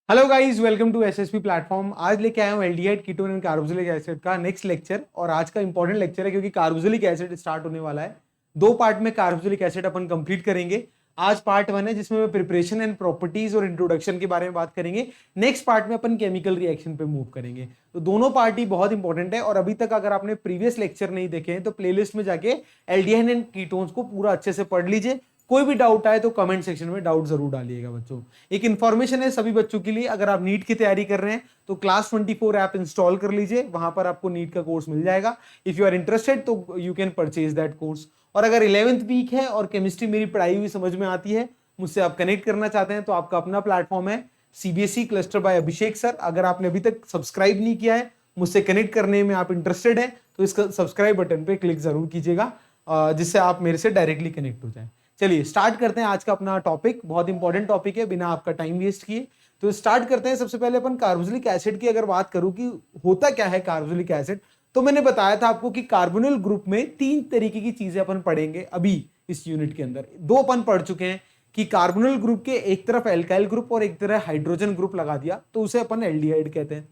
Hello guys, welcome to SSP platform. आज लेके आया हूँ aldehyde ketone and carboxylic acid का नेक्स्ट लेक्चर। और आज का इंपॉर्टेंट लेक्चर है क्योंकि कार्बोक्सिलिक एसिड स्टार्ट होने वाला है। दो पार्ट में कार्बोक्सिलिक एसिड अपन कंप्लीट करेंगे। आज पार्ट 1 है जिसमें मैं प्रिपरेशन एंड प्रॉपर्टीज और इंट्रोडक्शन के बारे में बात करेंगे। नेक्स्ट पार्ट में अपन केमिकल रिएक्शन पे मूव करेंगे। तो दोनों पार्ट ही बहुत इंपॉर्टेंट है। और अभी तक अगर आपने प्रीवियस लेक्चर नहीं देखे हैं तो प्लेलिस्ट में जाके एल्डिहाइड एंड कीटोन्स को पूरा अच्छे से पढ़ लीजिए। कोई भी डाउट आए तो कमेंट सेक्शन में डाउट जरूर डालिएगा बच्चों। एक इन्फॉर्मेशन है सभी बच्चों के लिए, अगर आप नीट की तैयारी कर रहे हैं तो क्लास 24 ऐप इंस्टॉल कर लीजिए। वहां पर आपको नीट का कोर्स मिल जाएगा। इफ यू आर इंटरेस्टेड तो you can purchase that course. और अगर 11th वीक है और केमिस्ट्री मेरी पढ़ाई हुई समझ में आती है, मुझसे आप कनेक्ट करना चाहते हैं, तो आपका अपना प्लेटफॉर्म है सीबीएसई क्लस्टर बाय अभिषेक सर। अगर आपने अभी तक सब्सक्राइब नहीं किया है, मुझसे कनेक्ट करने में आप इंटरेस्टेड है, तो इसका सब्सक्राइब बटन पे क्लिक जरूर कीजिएगा, जिससे आप मेरे से डायरेक्टली कनेक्ट हो जाए। चलिए स्टार्ट करते हैं आज का अपना टॉपिक। बहुत इंपॉर्टेंट टॉपिक है, बिना आपका टाइम वेस्ट किए तो स्टार्ट करते हैं। सबसे पहले अपन कार्बोक्सिलिक एसिड की अगर बात करूं कि होता क्या है कार्बोक्सिलिक एसिड, तो मैंने बताया था आपको कि कार्बोनिल ग्रुप में 3 तरीके की चीजें अपन पढ़ेंगे अभी इस यूनिट के अंदर। 2 अपन पढ़ चुके हैं कि कार्बोनिल ग्रुप के एक तरफ एल्काइल ग्रुप और एक तरफ हाइड्रोजन ग्रुप लगा दिया तो उसे अपन एल्डिहाइड कहते हैं।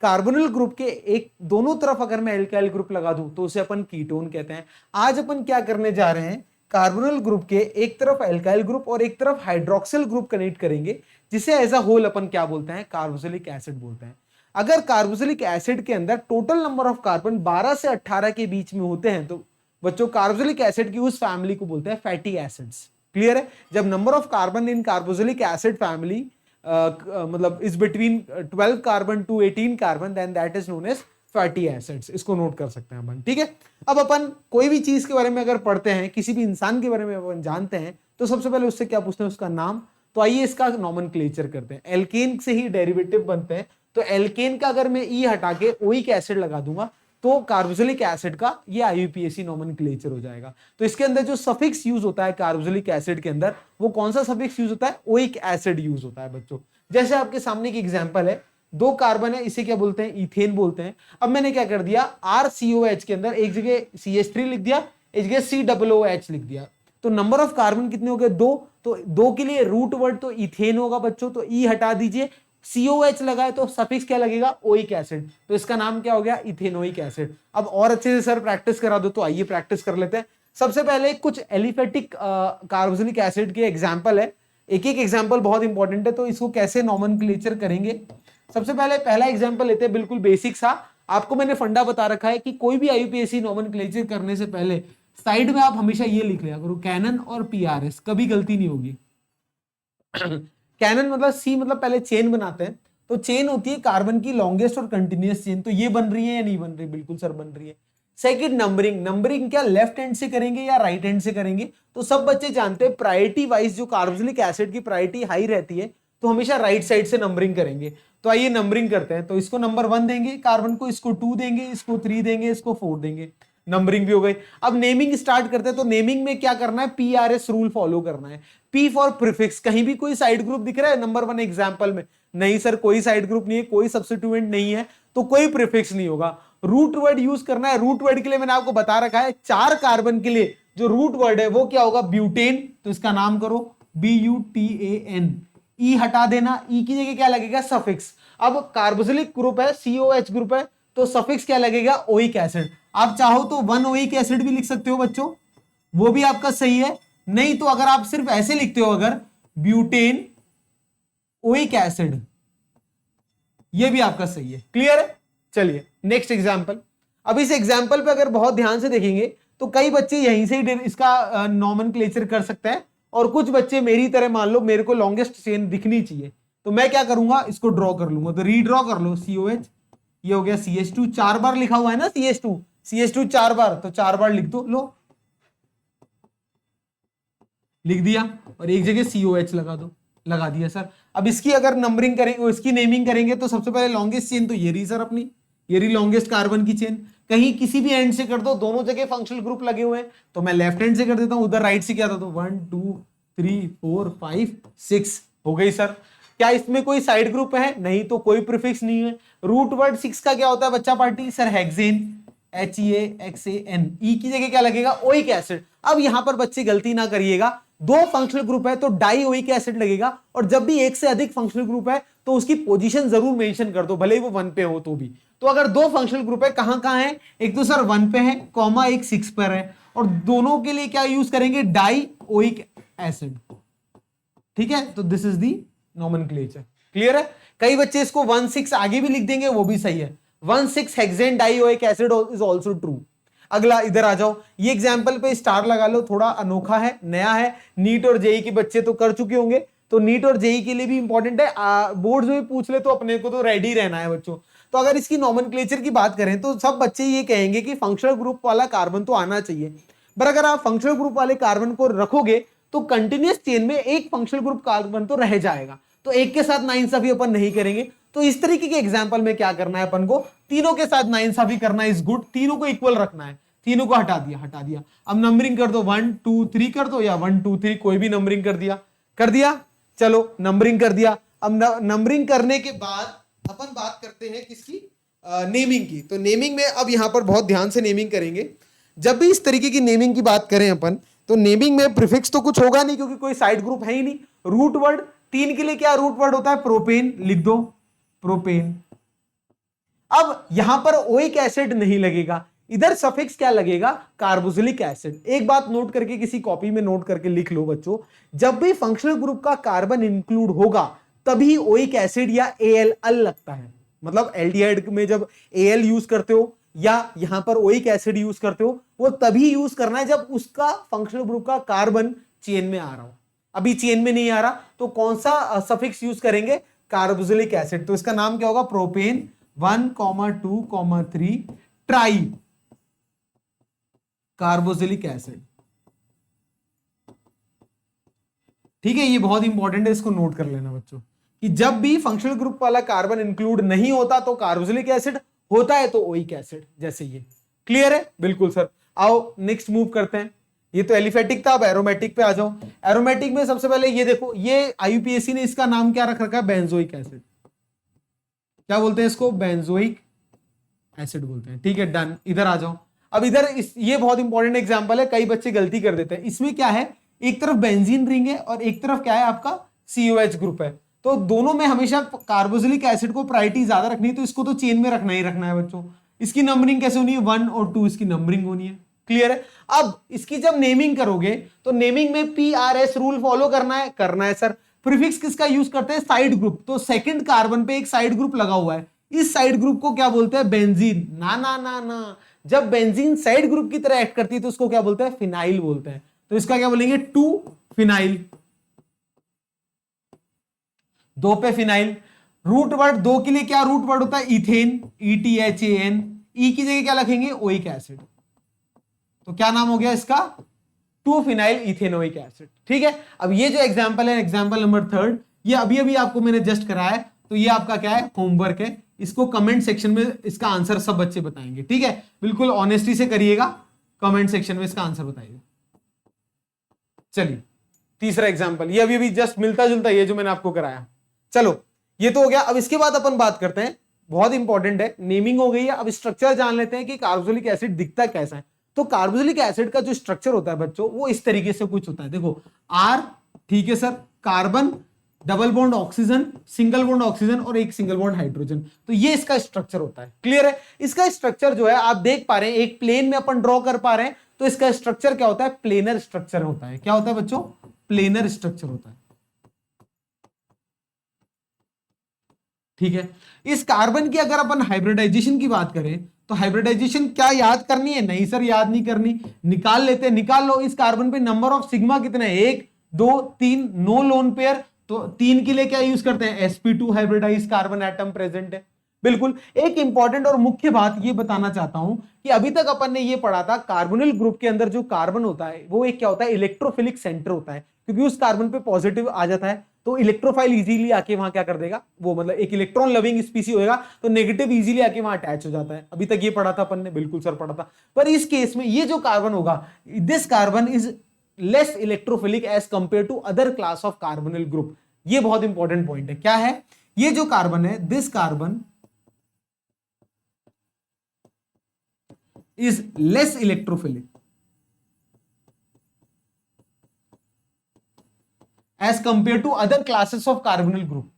कार्बोनिल ग्रुप के एक दोनों तरफ अगर मैं एल्काइल ग्रुप लगा दूं तो उसे अपन कीटोन कहते हैं। आज अपन क्या करने जा रहे हैं, कार्बोनिल ग्रुप के एक तरफ एल्काइल ग्रुप और एक तरफ हाइड्रोक्सिल ग्रुप कनेक्ट करेंगे, जिसे एज अ होल अपन क्या बोलते हैं, कार्बोक्सिलिक एसिड बोलते हैं। अगर कार्बोक्सिलिक एसिड के अंदर टोटल नंबर ऑफ कार्बन 12 से 18 के बीच में होते हैं तो बच्चों कार्बोक्सिलिक एसिड की उस फैमिली को बोलते हैं फैटी एसिड्स। क्लियर है? जब number of carbon in carboxylic acid family मतलब is between 12 carbon to 18 carbon, then that is known as fatty acids. इसको नोट कर सकते हैं अपन। ठीक है, अब अपन कोई भी चीज के बारे में अगर पढ़ते हैं, किसी भी इंसान के बारे में अपन जानते हैं, तो सबसे पहले उससे क्या पूछते हैं, उसका नाम। तो आइए इसका नॉमेनक्लेचर करते हैं। एल्केन से ही डेरिवेटिव बनते हैं, तो एल्केन का अगर मैं ई हटा के ओइक एसिड लगा दूंगा तो कार्बोक्सिलिक एसिड का ये आईयूपीएसी नॉमेनक्लेचर हो जाएगा। तो इसके अंदर जो सफिक्स यूज होता है कार्बोक्सिलिक एसिड के अंदर, वो कौन सा सफिक्स यूज होता है, ओइक एसिड यूज होता है बच्चों। जैसे आपके सामने की एग्जांपल है, 2 कार्बन है, इसे क्या बोलते हैं, इथेन बोलते हैं। अब मैंने क्या कर दिया, RCOH के अंदर एक जगह CH3 लिख दिया, एक जगह COOH लिख दिया। तो नंबर ऑफ कार्बन कितने हो गए, 2। तो 2 के लिए रूट वर्ड तो इथेन होगा बच्चों, तो ई हटा दीजिए, COH लगाए तो सफिक्स क्या लगेगा, ओइक एसिड। तो इसका नाम क्या हो गया, इथेनोइक एसिड। अब और अच्छे से सर प्रैक्टिस करा दो, तो आइए प्रैक्टिस कर लेते हैं। सबसे पहले कुछ एलिफेटिक कार्बोक्सिलिक एसिड के एग्जांपल है। एक एक एग्जांपल बहुत इंपॉर्टेंट है, तो इसको कैसे नॉमेनक्लेचर करेंगे। सबसे पहले पहला एग्जांपल लेते हैं, बिल्कुल बेसिक सा। आपको मैंने फंडा बता रखा है कि कोई भी आईयूपीएसी नॉमेनक्लेचर करने से पहले साइड में आप हमेशा ये लिख लिया करो, कैनन और PRS, कभी गलती नहीं होगी। कैनन मतलब सी मतलब पहले चेन बनाते हैं, तो चेन होती है कार्बन की लॉन्गेस्ट और कंटिन्यूअस चेन। तो ये बन रही है या नहीं बन रही, बिल्कुल सर बन रही है। सेकंड नंबरिंग, नंबरिंग क्या लेफ्ट हैंड से करेंगे या राइट हैंड से करेंगे, तो सब बच्चे जानते हैं प्रायोरिटी वाइज जो कार्बोक्सिलिक एसिड की प्रायोरिटी हाई रहती है तो हमेशा राइट साइड से नंबरिंग करेंगे। तो आइए नंबरिंग करते हैं। तो इसको नंबर 1 देंगे कार्बन को, इसको 2 देंगे, इसको 3 देंगे, इसको 4 देंगे। नंबरिंग भी हो गई। अब नेमिंग स्टार्ट करते हैं। तो नेमिंग में क्या करना है, PRS रूल फॉलो करना है। P for prefix. कहीं भी कोई साइड ग्रुप दिख रहा है नंबर 1 एग्जांपल में, नहीं सर कोई साइड ग्रुप नहीं है, कोई सब्स्टिट्यूएंट नहीं है, तो कोई प्रीफिक्स नहीं होगा। रूट वर्ड यूज करना है। रूट वर्ड के लिए मैंने आपको बता रखा है, 4 कार्बन के लिए जो रूट वर्ड है वो क्या होगा, ब्यूटेन। तो इसका नाम करो BUTAN। ई हटा देना, ई की जगह क्या लगेगा, सफिक्स। अब कार्बोक्सिलिक ग्रुप है, COH ग्रुप है, तो सफिक्स क्या लगेगा, ओइक एसिड। आप चाहो तो 1 ओइक एसिड भी लिख सकते हो बच्चों, वो भी आपका सही है। नहीं तो अगर आप सिर्फ ऐसे लिखते हो, अगर ब्यूटेन ओइक एसिड, ये भी आपका सही है। क्लियर है? चलिए नेक्स्ट एग्जांपल। अब इस एग्जांपल पे अगर बहुत ध्यान से देखेंगे तो कई बच्चे यहीं से ही इसका नॉमेनक्लेचर कर सकते हैं, और कुछ बच्चे मेरी तरह, मान लो मेरे को लॉन्गेस्ट चेन दिखनी चाहिए, तो मैं क्या करूंगा, इसको ड्रॉ कर लूंगा। तो रीड्रॉ कर लो, COH, ये हो गया CH2, 4 बार लिखा हुआ है ना CH2 4 बार, तो 4 बार लिख दो, लो लिख दिया, और एक जगह COH लगा दो, लगा दिया सर। अब इसकी अगर नंबरिंग करेंगे, इसकी नेमिंग करेंगे, तो सबसे पहले लॉन्गेस्ट चेन तो ये रही सर अपनी, ये रही लॉन्गेस्ट कार्बन की चेन। कहीं किसी भी एंड से कर दो, दोनों जगह फंक्शनल ग्रुप लगे हुए हैं, तो मैं लेफ्ट हैंड से कर देता हूं, उधर राइट से क्या था, तो 1 2 3 4 5 6 हो गई सर। क्या इसमें कोई साइड ग्रुप है, नहीं, तो कोई प्रीफिक्स नहीं है। रूट वर्ड 6 का क्या होता है बच्चा पार्टी, सर हेक्सेन, HEAXAN। ई की जगह क्या लगेगा, ओइक एसिड। अब यहां पर बच्चे गलती ना करिएगा, दो फंक्शनल ग्रुप है तो डाइओइक एसिड लगेगा, और जब भी एक से अधिक फंक्शनल ग्रुप है तो उसकी पोजीशन जरूर मेंशन कर दो, भले ही वो 1 पे हो तो भी। तो अगर दो फंक्शनल ग्रुप है, कहां कहां है, एक तो सर 1 पे है, कॉमा एक 6 पर है, और दोनों के लिए क्या यूज करेंगे, डाइओइक एसिड। ठीक है, तो this is the nomenclature. Clear है? कई बच्चे इसको 1,6 आगे भी लिख देंगे, वो भी सही है। 1,6 hexane dioic acid is also true. अगला इधर आ जाओ, ये एग्जांपल पे स्टार लगा लो, थोड़ा अनोखा है, नया है, नीट और जेई के बच्चे तो कर चुके होंगे, तो नीट और जेई के लिए भी इंपॉर्टेंट है, बोर्ड्स में पूछ ले तो अपने को तो रेडी रहना है बच्चों। तो अगर इसकी नॉमेनक्लेचर की बात करें तो सब बच्चे ये कहेंगे कि फंक्शनल ग्रुप वाला कार्बन तो आना चाहिए, पर अगर आप फंक्शनल ग्रुप वाले कार्बन को रखोगे तो कंटिन्यूअस चेन में एक फंक्शनल ग्रुप कार्बन तो रह जाएगा, तो एक के साथ नाइंसाफी अपन नहीं करेंगे। तो इस तरीके के एग्जांपल में क्या करना है अपन को, तीनों के साथ नाइंसाफी करना इज गुड, तीनों को इक्वल रखना है, तीनों को हटा दिया। अब नंबरिंग कर दो, 1 2 3 कर दो, या 1 2 3 कोई भी नंबरिंग कर दिया। चलो नंबरिंग कर दिया। अब नंबरिंग करने के बाद अपन बात करते हैं किसकी, नेमिंग की। तो नेमिंग में अब यहां पर बहुत ध्यान से नेमिंग करेंगे। जब भी इस तरीके की नेमिंग की बात करें अपन, तो नेमिंग में प्रीफिक्स तो कुछ होगा नहीं क्योंकि कोई साइड ग्रुप है ही नहीं। रूट वर्ड 3 के लिए क्या रूट वर्ड होता है, प्रोपेन, लिख दो प्रोपेन। अब यहां पर ओइक एसिड नहीं लगेगा, इधर सफिक्स क्या लगेगा, कार्बोक्सिलिक एसिड। एक बात नोट करके किसी कॉपी में नोट करके लिख लो बच्चों, जब भी फंक्शनल ग्रुप का कार्बन इंक्लूड होगा तभी ओइक एसिड या एल लगता है। मतलब एल्डिहाइड में जब एल यूज करते हो या यहां पर ओइक एसिड यूज करते हो, वो तभी यूज करना है जब उसका फंक्शनल ग्रुप का कार्बन चेन में आ रहा हो। अभी चेन में नहीं आ रहा तो कौन सा सफिक्स यूज करेंगे, कार्बोक्सिलिक एसिड। तो इसका नाम क्या होगा, प्रोपेन 1, 2, 3 ट्राई कार्बोक्सिलिक एसिड। ठीक है, ये बहुत इंपॉर्टेंट है, इसको नोट कर लेना बच्चों कि जब भी फंक्शनल ग्रुप वाला कार्बन इंक्लूड नहीं होता तो कार्बोक्सिलिक एसिड, होता है तो ओइक एसिड, जैसे ये। क्लियर है? बिल्कुल सर। आओ नेक्स्ट मूव करते हैं। ये तो एलिफेटिक था, अब एरोमेटिक पे आ जाओ। एरोमेटिक में सबसे पहले ये देखो, ये आईयूपीएससी ने इसका नाम क्या रख रखा है, बेंजोइक एसिड। क्या बोलते हैं इसको, बेंजोइक एसिड बोलते हैं। ठीक है, डन। इधर आ जाओ। अब इधर ये बहुत इंपॉर्टेंट एग्जांपल है, कई बच्चे गलती कर देते हैं। इसमें क्या है, एक तरफ बेंजीन रिंग है और एक तरफ क्या है आपका COH ग्रुप है, तो दोनों में हमेशा कार्बोक्सिलिक एसिड को प्रायोरिटी ज्यादा रखनी है, तो इसको तो चेन में रखना ही रखना है बच्चों। इसकी नंबरिंग कैसे होनी है, 1 और 2 इसकी नंबरिंग होनी है। क्लियर है? अब इसकी जब नेमिंग करोगे तो नेमिंग में PRS रूल फॉलो करना है सर। प्रीफिक्स किसका यूज करते हैं, साइड ग्रुप। तो सेकंड कार्बन पे एक साइड ग्रुप लगा हुआ है, इस साइड ग्रुप को क्या बोलते हैं, बेंजीन। ना ना ना ना, जब बेंजीन साइड ग्रुप की तरह एक्ट करती है तो उसको क्या बोलते हैं, फिनाइल बोलते हैं। तो इसका क्या बोलेंगे, 2 फिनाइल, 2 पे फिनाइल। रूट वर्ड 2 के लिए क्या रूट वर्ड होता है, इथेन, ETHAN। ई की जगह क्या लिखेंगे, ओइक एसिड। तो क्या नाम हो गया इसका, 2 फिनाइल इथेनोइक एसिड। ठीक है, अब ये जो एग्जांपल है, एग्जांपल नंबर 3, ये अभी अभी आपको मैंने जस्ट कराया है, तो ये आपका क्या है, होमवर्क है। इसको कमेंट सेक्शन में इसका आंसर सब बच्चे बताएंगे। ठीक है, बिल्कुल ऑनेस्टी से करिएगा, कमेंट सेक्शन में इसका आंसर बताइएगा। चलिए तीसरा एग्जांपल, ये अभी अभी जस्ट मिलता जुलता ये जो मैंने आपको कराया। चलो ये तो हो गया। अब इसके बाद अपन बात करते हैं, बहुत इंपॉर्टेंट है, नेमिंग हो गई है, अब स्ट्रक्चर जान लेते हैं कि कार्बोक्सिलिक एसिड दिखता कैसा है। तो कार्बोक्सिलिक एसिड का जो स्ट्रक्चर होता है बच्चों, वो इस तरीके से कुछ होता है। देखो R, ठीक है sir, carbon, double bond oxygen, single bond oxygen और एक सिंगल बॉन्ड हाइड्रोजन। तो ये इसका स्ट्रक्चर होता है। क्लियर है? इसका स्ट्रक्चर जो है आप देख पा रहे हैं, एक प्लेन में अपन ड्रॉ कर पा रहे हैं, तो इसका स्ट्रक्चर क्या होता है, प्लेनर स्ट्रक्चर होता है। क्या होता है बच्चों, प्लेनर स्ट्रक्चर होता है। ठीक है, इस कार्बन की अगर अपन हाइब्रिडाइजेशन की बात करें तो हाइब्रिडाइजेशन क्या याद करनी है, नहीं सर याद नहीं करनी, निकाल लेते हैं। निकाल लो, इस कार्बन पे नंबर ऑफ सिग्मा कितने हैं, 1 2 3, नो लोन पेयर, तो 3 के लिए क्या यूज करते हैं, sp2 hybridise carbon atom present है। बिल्कुल। एक इंपॉर्टेंट और मुख्य बात ये बताना चाहता हूं कि अभी तक अपन ने ये पढ़ा था, कार्बोनिल ग्रुप के अंदर जो कार्बन होता है वो एक क्या होता है, इलेक्ट्रोफिलिक सेंटर होता है, क्योंकि उस कार्बन पे पॉजिटिव आ जाता है तो इलेक्ट्रोफाइल इजीली आके वहां क्या कर देगा, वो मतलब एक इलेक्ट्रॉन लविंग स्पीसी होगा तो नेगेटिव इजीली आके वहां अटैच हो जाता है। अभी तक ये पढ़ा था अपन ने, बिल्कुल सर पढ़ा था। पर इस केस में ये जो कार्बन होगा, this carbon is less electrophilic as compare to other class of carbonyl group. ये बहुत इंपॉर्टेंट पॉइंट है। क्या है, ये जो कार्बन है, this carbon is less electrophilic as compare to other classes of carbonyl group,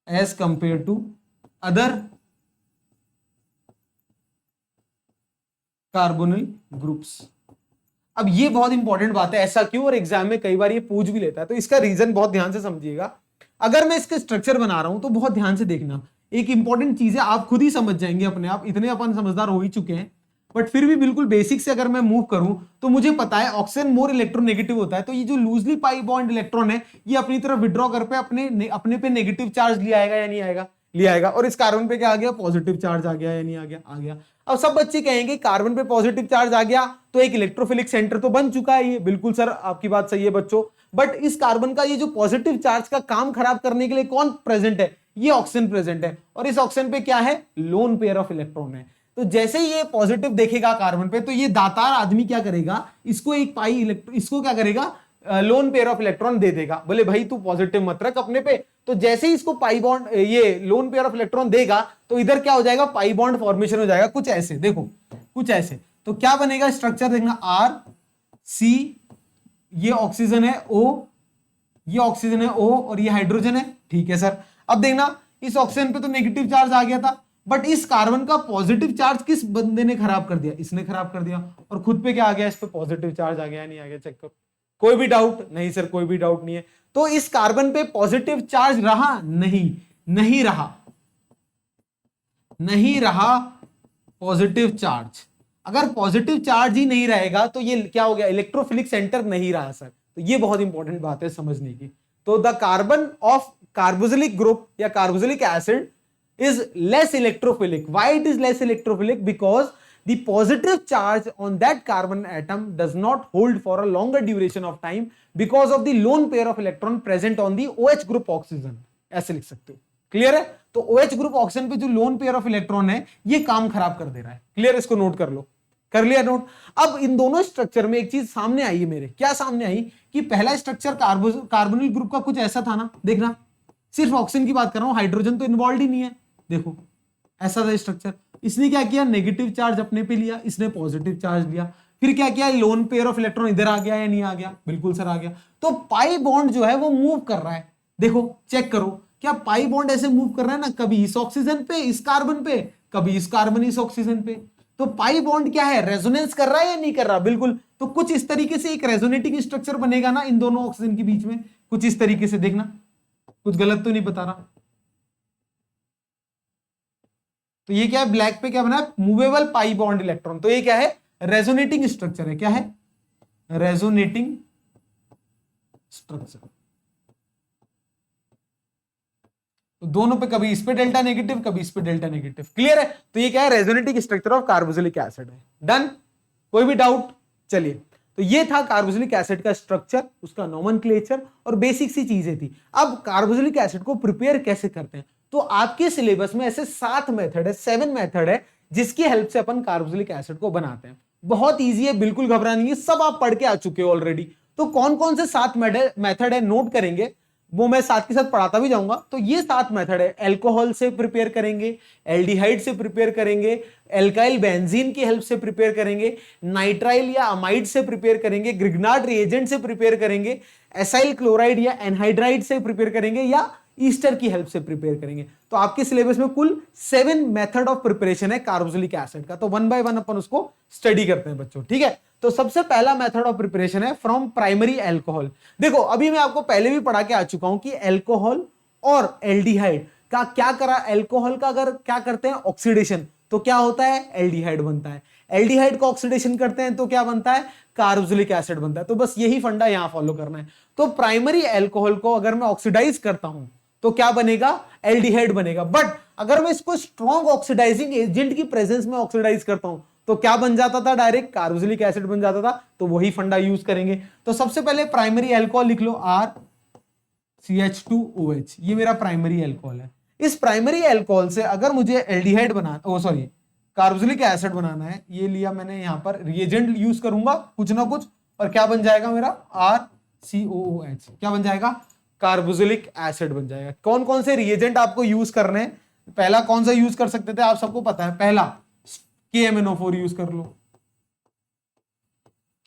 as compare to other carbonyl groups. अब ये बहुत इंपॉर्टेंट बात है, ऐसा क्यों, और एग्जाम में कई बार ये पूछ भी लेता है, तो इसका रीजन बहुत ध्यान से समझिएगा। अगर मैं इसके स्ट्रक्चर बना रहा हूं तो बहुत ध्यान से देखना, एक इंपॉर्टेंट चीज है, आप खुद ही समझ जाएंगे अपने आप, इतने अपन समझदार हो ही चुके हैं, बट फिर भी बिल्कुल बेसिक से अगर मैं मूव करूं तो मुझे पता है ऑक्सीजन मोर इलेक्ट्रोनेगेटिव होता है, तो ये जो लूजली पाई बॉन्ड इलेक्ट्रॉन है ये अपनी तरफ विड्रॉ कर पे अपने पे नेगेटिव चार्ज ले आएगा या नहीं आएगा, ले आएगा। और इस कार्बन पे क्या आ गया, पॉजिटिव चार्ज आ गया या नहीं आ गया, आ गया। अब सब बच्चे कहेंगे कार्बन पे पॉजिटिव चार्ज आ गया तो एक इलेक्ट्रोफिलिक सेंटर तो बन चुका है ये, बिल्कुल सर आपकी बात सही है बच्चों, बट इस कार्बन का ये जो पॉजिटिव चार्ज का काम खराब करने के लिए कौन प्रेजेंट है, ये ऑक्सीजन प्रेजेंट है, और इस ऑक्सीजन पे क्या है, लोन पेयर ऑफ इलेक्ट्रॉन है। तो जैसे ही ये पॉजिटिव देखेगा कार्बन पे, तो ये दातार आदमी क्या करेगा, इसको एक पाई इसको क्या करेगा, लोन पेयर ऑफ इलेक्ट्रॉन दे देगा, बोले भाई तू पॉजिटिव मत रख अपने पे। तो जैसे ही इसको पाई बॉन्ड, ये लोन पेयर ऑफ इलेक्ट्रॉन देगा, तो इधर क्या हो जाएगा, पाई बॉन्ड फॉर्मेशन हो जाएगा, कुछ ऐसे देखो, कुछ ऐसे। तो क्या बनेगा स्ट्रक्चर, देखना आर सी, ये ऑक्सीजन है O, ये ऑक्सीजन है O और ये हाइड्रोजन है, ठीक है सर। अब देखना इस ऑक्सीजन पे तो नेगेटिव चार्ज आ गया था, बट इस कार्बन का पॉजिटिव चार्ज किस बंदे ने खराब कर दिया, इसने खराब कर दिया, और खुद पे क्या आ गया, इस पे पॉजिटिव चार्ज आ गया नहीं आ गया, चेक करो। कोई भी डाउट नहीं सर, कोई भी डाउट नहीं है। तो इस कार्बन पे पॉजिटिव चार्ज रहा नहीं, नहीं रहा, नहीं रहा पॉजिटिव चार्ज। अगर पॉजिटिव चार्ज ही नहीं रहेगा तो ये क्या हो गया, इलेक्ट्रोफिलिक सेंटर नहीं रहा सर। तो ये बहुत इंपॉर्टेंट बात है समझने की। तो the carbon of carboxylic group या carboxylic acid is less electrophilic. Why it is less electrophilic? Because the positive charge on that carbon atom does not hold for a longer duration of time because of the lone pair of electron present on the OH group oxygen. ऐसे लिख सकते हो, clear है। तो OH group oxygen पे जो lone pair of electron है ये काम खराब कर दे रहा है, क्लियर, इसको नोट कर लो, कर लिया नोट। अब इन दोनों स्ट्रक्चर में एक चीज सामने आई है मेरे, क्या सामने आई कि पहला स्ट्रक्चर कार्बोनिल ग्रुप का कुछ ऐसा था ना, देखना सिर्फ ऑक्सीजन की बात कर रहा हूं, हाइड्रोजन तो इन्वॉल्व ही नहीं है, देखो ऐसा था स्ट्रक्चर। इसने क्या किया, नेगेटिव चार्ज अपने पे लिया, इसने पॉजिटिव चार्ज लिया, फिर क्या किया, लोन पेयर ऑफ इलेक्ट्रॉन इधर आ गया या नहीं आ गया, बिल्कुल सर आ गया। तो पाई बॉन्ड जो है वो मूव कर रहा है, देखो चेक करो, क्या पाई बॉन्ड ऐसे मूव कर रहा है ना, कभी इस ऑक्सीजन पे इस कार्बन पे, कभी इस कार्बन इस ऑक्सीजन पे। तो पाई बॉन्ड क्या है, रेजोनेंस कर रहा है या नहीं कर रहा, बिल्कुल। तो कुछ इस तरीके से एक रेजोनेटिंग स्ट्रक्चर बनेगा ना इन दोनों ऑक्सीजन के बीच में, कुछ इस तरीके से, देखना कुछ गलत तो नहीं बता रहा। तो ये क्या है, ब्लैक पे क्या बना है, मूवेबल पाई बॉन्ड इलेक्ट्रॉन। तो ये क्या है, रेजोनेटिंग स्ट्रक्चर है, क्या है, रेजोनेटिंग स्ट्रक्चर। तो दोनों पे कभी इस पे डेल्टा नेगेटिव, कभी इस पे डेल्टा नेगेटिव, क्लियर है। तो ये क्या है, resonating structure of carboxylic acid है। डन, कोई भी डाउट, चलिए। तो ये था कार्बोक्सिलिक एसिड का स्ट्रक्चर, उसका नोमेनक्लेचर और बेसिक सी चीजें थी। अब कार्बोक्सिलिक एसिड को प्रिपेयर कैसे करते हैं, तो आपके सिलेबस में ऐसे 7 मेथड है, 7 मेथड है जिसकी हेल्प से अपन कार्बोक्सिलिक एसिड को बनाते हैं। बहुत ईजी है, बिल्कुल घबराना नहीं है, सब आप पढ़ के आ चुके हो ऑलरेडी। तो कौन कौन से 7 मेथड है नोट करेंगे, वो मैं साथ के साथ पढ़ाता भी जाऊंगा। तो ये 7 मेथड है, अल्कोहल से प्रिपेयर करेंगे, एल्डिहाइड से प्रिपेयर करेंगे, एल्काइल बेंजीन की हेल्प से प्रिपेयर करेंगे, नाइट्राइल या अमाइड से प्रिपेयर करेंगे, ग्रिग्नार्ड रिएजेंट से प्रिपेयर करेंगे, एसाइल क्लोराइड या एनहाइड्राइड से प्रिपेयर करेंगे, या ईस्टर की हेल्प से प्रिपेयर करेंगे। तो आपके सिलेबस में कुल 7 मेथड ऑफ प्रिपरेशन है कार्बोक्सिलिक एसिड का। तो 1 बाय 1 अपन उसको स्टडी करते हैं बच्चों, ठीक है। तो सबसे पहला मेथड ऑफ प्रिपरेशन है फ्रॉम प्राइमरी अल्कोहल। देखो अभी मैं आपको पहले भी पढ़ा के आ चुका हूं कि अल्कोहल और एल्डिहाइड का क्या करा, अल्कोहल का अगर क्या करते हैं ऑक्सीडेशन, तो क्या होता है, एल्डिहाइड बनता है। एल्डिहाइड का ऑक्सीडेशन करते हैं तो क्या बनता है, कार्बोक्सिलिक एसिड बनता है। तो बस यही फंडा यहां फॉलो करना है। तो प्राइमरी अल्कोहल को अगर मैं ऑक्सीडाइज करता हूं तो क्या बनेगा, एल्डिहाइड बनेगा। बट अगर मैं इसको स्ट्रॉन्ग ऑक्सीडाइजिंग एजेंट की प्रेजेंस में ऑक्सीडाइज करता हूं तो क्या बन जाता था, डायरेक्ट कार्बोक्सिलिक एसिड बन जाता था। तो वही फंडा यूज करेंगे। तो सबसे पहले प्राइमरी अल्कोहल लिख लो, RCH2OH, ये मेरा प्राइमरी अल्कोहल है। इस प्राइमरी अल्कोहल से अगर मुझे एल्डिहाइड बनाना, कार्बोक्सिलिक एसिड बनाना है, ये लिया मैंने, यहां पर रिएजेंट यूज करूंगा कुछ ना कुछ, और क्या बन जाएगा मेरा, RCOOH, क्या बन जाएगा, कार्बोक्सिलिक एसिड बन जाएगा। कौन कौन से रिएजेंट आपको यूज करने हैं, पहला कौन सा यूज कर सकते थे आप सबको पता है, पहला KMNO4 यूज कर लो,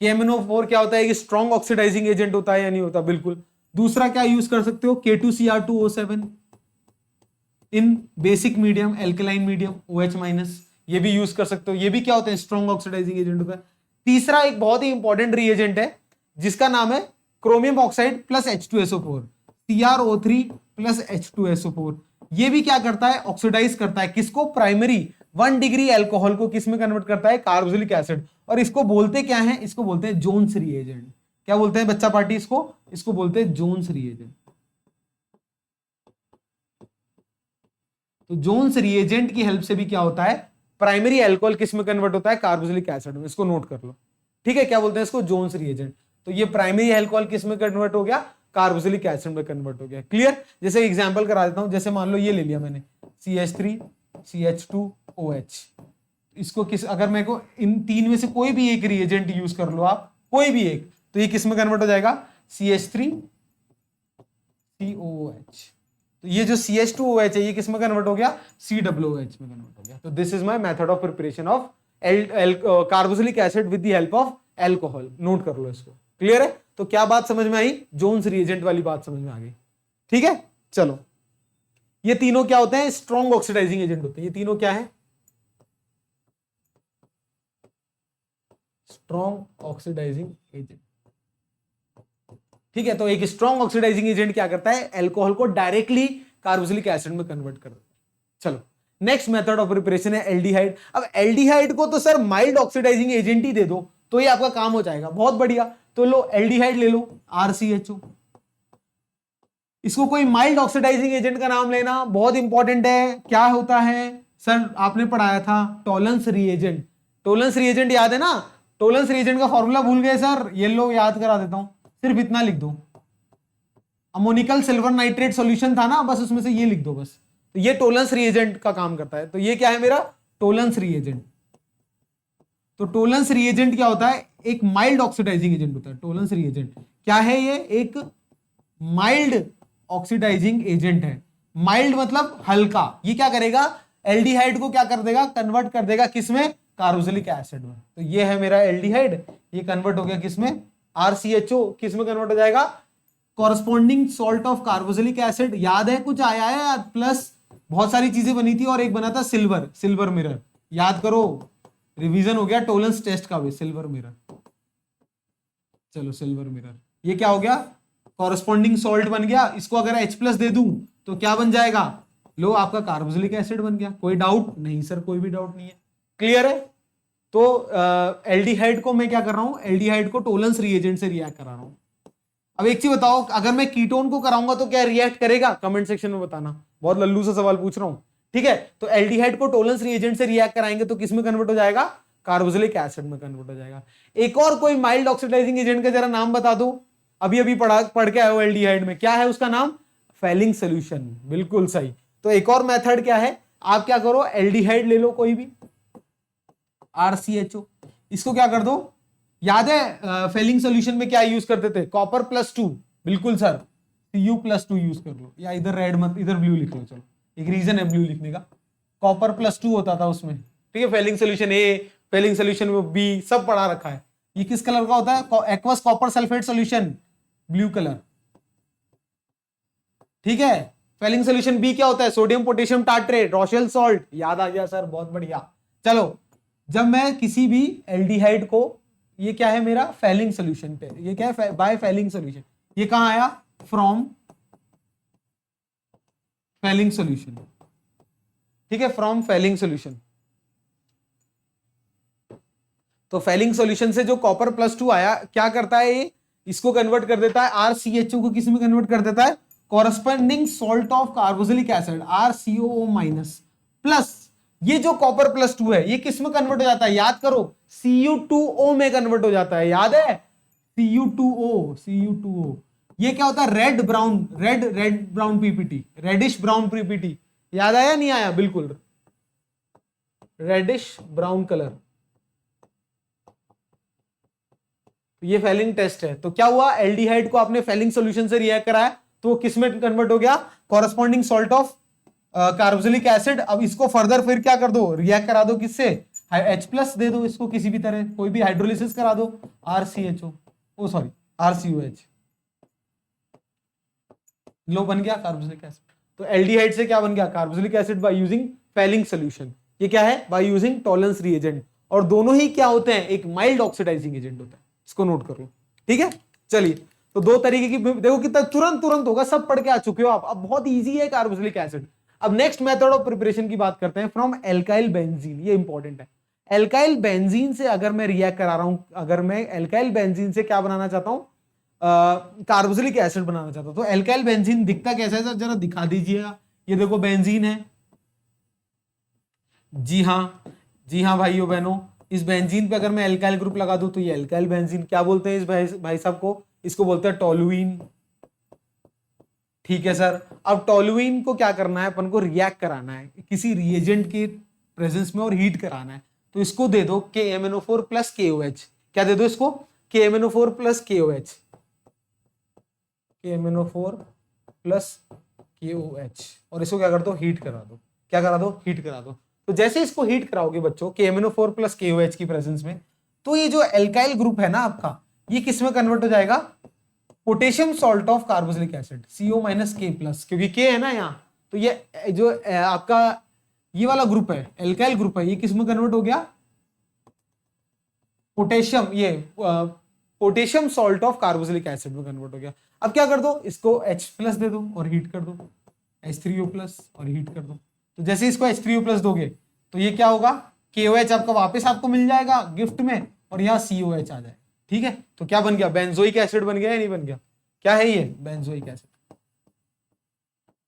KMnO4 क्या होता है, एक स्ट्रॉन्ग ऑक्सीडाइजिंग एजेंट होता है या नहीं होता, बिल्कुल। दूसरा क्या यूज कर सकते हो, K2Cr2O7 in basic medium, alkaline medium, OH minus, ये भी यूज कर सकते हो, ये भी क्या होता है, स्ट्रॉन्ग ऑक्सीडाइजिंग एजेंट होता है। तीसरा एक बहुत ही इंपॉर्टेंट रिएजेंट है जिसका नाम है chromium oxide plus H2SO4, CrO3 plus H2SO4। ये भी क्या करता है, ऑक्सीडाइज करता है, किसको, प्राइमरी 1 डिग्री अल्कोहल को किस में कन्वर्ट करता है, कार्बोक्सिलिक एसिड। और इसको बोलते क्या है, इसको बोलते हैं जोन्स रिएजेंट। क्या बोलते हैं बच्चा पार्टी इसको बोलते हैं जोन्स रिएजेंट। तो जोन्स रिएजेंट की हेल्प से भी क्या होता है, प्राइमरी अल्कोहल किस में कन्वर्ट होता है, कार्बोक्सिलिक एसिड में। इसको नोट कर लो, ठीक है। क्या बोलते हैं इसको, जोन्स रिएजेंट। तो ये प्राइमरी अल्कोहल किस में कन्वर्ट हो गया, कार्बोक्सिलिक एसिड में कन्वर्ट हो गया। क्लियर। जैसे एग्जांपल करा देता हूं, जैसे मान लो ये ले लिया मैंने CH3 CH2OH। इसको किस, अगर मेरे को इन तीन में से कोई भी एक रिएजेंट यूज कर लो आप, कोई भी एक, तो ये किस में कन्वर्ट हो जाएगा, CH3COOH। तो ये जो CH2OH है ये किस में कन्वर्ट हो गया, COOH में कन्वर्ट हो गया। तो this is my method of preparation of carboxylic acid with the help of alcohol. Note कर लो इसको। क्लियर है। तो क्या बात समझ में आई, जोन्स रिएजेंट वाली बात समझ में आ गई, ठीक है। चलो, ये तीनों क्या होते हैं, स्ट्रॉन्ग ऑक्सीडाइजिंग एजेंट होते हैं। ये तीनों क्या है, स्ट्रॉन्ग ऑक्सीडाइजिंग एजेंट, ठीक है। तो एक स्ट्रॉन्ग ऑक्सीडाइजिंग एजेंट क्या करता है, अल्कोहल को डायरेक्टली कार्बोक्सिलिक एसिड में कन्वर्ट कर देता है। चलो, नेक्स्ट मेथड ऑफ प्रिपरेशन है एल्डिहाइड। अब एल्डिहाइड को तो सर माइल्ड ऑक्सीडाइजिंग एजेंट ही दे दो तो ये आपका काम हो जाएगा, बहुत बढ़िया। तो लो एल्डिहाइड ले लो, RCHO। इसको कोई माइल्ड ऑक्सीडाइजिंग एजेंट का नाम लेना बहुत इंपॉर्टेंट है। क्या होता है सर, आपने पढ़ाया था टॉलरेंस रिएजेंट। टॉलरेंस रिएजेंट याद है ना, टॉलरेंस रिएजेंट का फॉर्मूला भूल गए सर, ये लो याद करा देता हूं, सिर्फ इतना लिख दो, अमोनिकल सिल्वर नाइट्रेट सॉल्यूशन था ना, बस उसमें से ये लिख दो बस। तो ये टॉलरेंस रिएजेंट का काम करता है। तो ये क्या है मेरा, टॉलरेंस रिएजेंट। तो टॉलरेंस रिएजेंट क्या होता है, एक माइल्ड ऑक्सीडाइजिंग एजेंट होता है। टॉलरेंस रिएजेंट क्या है, ये एक माइल्ड ऑक्सीडाइजिंग एजेंट है। माइल्ड मतलब हल्का। ये क्या करेगा, एल्डिहाइड को क्या कर देगा, कन्वर्ट कर देगा किसमें, कार्बोक्सिलिक एसिड में। तो ये है मेरा एल्डिहाइड, ये कन्वर्ट हो गया किसमें, RCHO। किसमें कन्वर्ट हो जाएगा, corresponding salt of carboxylic acid. याद है कुछ आया है, प्लस बहुत सारी चीजें बनी थी और एक बना था सिल्वर मिरर। याद करो, रिवीजन हो गया टॉलरेंस टेस्ट का भी, सिल्वर मिरर। चलो सिल्वर मिरर, ये क्या हो गया, कॉरस्पॉन्डिंग सॉल्ट बन गया। इसको अगर H+ दे दूं तो क्या बन जाएगा, लो आपका कार्बोक्सिलिक एसिड बन गया। कोई डाउट नहीं सर, कोई भी डाउट नहीं है, क्लियर है। तो एल्डिहाइड को मैं क्या कर रहा हूं, एल्डिहाइड को टॉलरेंस रिएजेंट से रिएक्ट करा रहा हूं। अब एक चीज बताओ, अगर मैं कीटोन को कराऊंगा तो क्या रिएक्ट करेगा, कमेंट सेक्शन में बताना। बहुत लल्लू सा सवाल पूछ रहा हूं, ठीक है। तो एल्डिहाइड को टॉलरेंस रिएजेंट से रिएक्ट कराएंगे तो किस में कन्वर्ट हो जाएगा, कार्बोक्सिलिक एसिड में कन्वर्ट हो जाएगा। एक और कोई माइल्ड ऑक्सीडाइजिंग एजेंट का जरा नाम बता दो, अभी पढ़ के आए हो एल्डिहाइड में, क्या है उसका नाम, फेलिंग सोल्यूशन। बिल्कुल सही। तो एक और मेथड क्या है, आप क्या करो, एल्डिहाइड ले लो कोई भी, RCHO, इसको क्या कर दो, याद है फेलिंग सोल्यूशन में क्या यूज करते थे, कॉपर +2। बिल्कुल सर, Cu+2 यूज कर लो, या इधर रेड मत, इधर ब्लू लिख लो। चलो, एक रीजन है ब्लू लिखने का, कॉपर +2 होता था उसमें, ठीक है। Fehling solution A, Fehling solution B, सब पढ़ा रखा है। ये किस कलर का होता है, aqueous copper sulphate solution, blue colour, ठीक है। फेलिंग सोल्यूशन B क्या होता है, सोडियम पोटेशियम टार्ट्रेट, रॉशेल सॉल्ट। याद आ गया सर, बहुत बढ़िया। चलो, जब मैं किसी भी एल्डिहाइड को, ये क्या है मेरा, फेलिंग सोल्यूशन पे, ये क्या है, बाय फेलिंग सोल्यूशन, ये कहां आया, फ्रॉम फेलिंग सोल्यूशन, ठीक है, फ्रॉम फेलिंग सोल्यूशन। तो फेलिंग सोल्यूशन से जो कॉपर +2 आया, क्या करता है ये, इसको कन्वर्ट कर देता है, RCHO को किस में कन्वर्ट कर देता है, corresponding salt of carboxylic acid, RCOO- plus ये जो कॉपर +2 है ये किस में कन्वर्ट हो जाता है, याद करो, Cu2O में कन्वर्ट हो जाता है। याद है, Cu2O। ये क्या होता है, red brown ppt, reddish brown ppt. याद आया नहीं आया, बिल्कुल रेडिश ब्राउन कलर। ये फेलिंग टेस्ट है। तो क्या हुआ, एल्डिहाइड को आपने फेलिंग सॉल्यूशन से रिएक्ट कराया तो वो किस में कन्वर्ट हो गया, corresponding salt of carboxylic acid. अब इसको फर्दर फिर क्या कर दो, रिएक्ट करा दो किससे, H प्लस दे दो इसको, किसी भी तरह कोई भी हाइड्रोलिसिस करा दो, RCHO, ओ सॉरी RCOH, लो बन गया कार्बोक्सिलिक एसिड। तो एल्डिहाइड से क्या बन गया, carboxylic acid by using falling solution. ये क्या है, बाय यूजिंग टॉलरेंस रिएजेंट, और दोनों ही क्या होते हैं, एक माइल्ड ऑक्सीडाइजिंग एजेंट होता है, इसको नोट कर लो। ठीक है, चलिए तो दो तरीके की, देखो कितना तुरंत तुरंत होगा, सब पढ़ के आ चुके हो आप, अब बहुत इजी है कार्बोक्सिलिक एसिड। अब नेक्स्ट मेथड ऑफ प्रिपरेशन की बात करते हैं, फ्रॉम एल्काइल बेंजीन, ये इंपॉर्टेंट है। एल्काइल बेंजीन से अगर मैं रिएक्ट करा रहा हूं, अगर मैं एल्काइल बेंजीन से क्या बनाना चाहता हूं, कार्बोक्सिलिक एसिड बनाना चाहता हूं, तो एल्काइल बेंजीन दिखता कैसा है सर, जरा दिखा दीजिएगा। ये देखो बेंजीन है, जी हाँ भाइयों बहनों, इस बेंजीन पे अगर मैं एल्काइल ग्रुप लगा दूं तो ये एल्काइल बेंजीन। क्या बोलते हैं इस भाई साहब को, इसको बोलते हैं टोलुइन। ठीक है सर, अब टोलुइन को क्या करना है, अपन को रिएक्ट कराना है किसी रिएजेंट के प्रेजेंस में और हीट कराना है, तो इसको दे दो KMnO4 प्लस KOH। क्या दे दो इसको, KMnO4 plus KOH, KMnO4 plus KOH, और इसको क्या कर दो, हीट करा दो। क्या करा दो, हीट करा दो। तो जैसे इसको हीट कराओगे बच्चों KMnO4 प्लस KOH की प्रेजेंस में, तो ये जो एल्काइल ग्रुप है ना आपका, ये किस में कन्वर्ट हो जाएगा, potassium salt of carboxylic acid, CO minus K plus, क्योंकि K है ना यहाँ, तो ये जो आपका ये वाला ग्रुप है, एल्काइल ग्रुप है, ये किस में कन्वर्ट हो गया, पोटेशियम, ये potassium salt of carboxylic acid में कन्वर्ट हो गया। अब क्या कर दो, इसको H प्लस दे दो और हीट कर दो, H3O प्लस और हीट कर दो। तो जैसे इसको H3O प्लस दोगे तो ये क्या होगा, KOH आपका वापस आपको मिल जाएगा गिफ्ट में, और यहाँ COH आ जाए। ठीक है, तो क्या बन गया, बेंजोइक एसिड बन गया या नहीं बन गया, क्या है ये, बेंजोइक एसिड।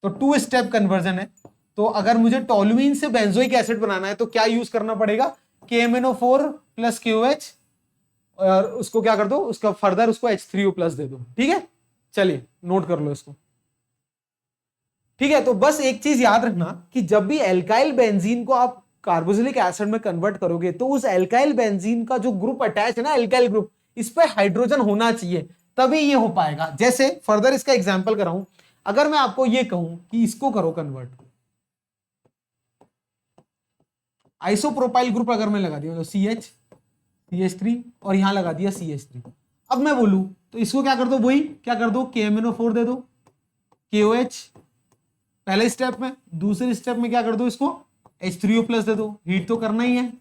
तो 2 स्टेप कन्वर्जन है। तो अगर मुझे टोलुइन से बेंजोइक एसिड बनाना है तो क्या यूज करना पड़ेगा, KMnO4 प्लस KOH, और उसको क्या कर दो, उसका फर्दर उसको H3O प्लस दे दो। ठीक है, चलिए नोट कर लो इसको। ठीक है, तो बस एक चीज याद रखना कि जब भी एल्काइल बेंजीन को आप कार्बोक्सिलिक एसिड में कन्वर्ट करोगे, तो उस एल्काइल बेंजीन का जो ग्रुप अटैच है ना, एल्काइल ग्रुप, इस पे हाइड्रोजन होना चाहिए, तभी ये हो पाएगा। जैसे फर्दर इसका एग्जांपल कराऊं, अगर मैं आपको ये कहूं कि इसको करो कन्वर्ट, आइसोप्रोपाइल ग्रुप अगर मैं लगा दिया, मतलब CH3 और यहां लगा दिया CH3, अब मैं बोलूं तो इसको क्या कर दो, वही क्या कर दो, KMnO4 दे दो, KOH पहले स्टेप में, दूसरे स्टेप में क्या कर दो, इसको H3O प्लस दे दो, हीट तो करना ही है।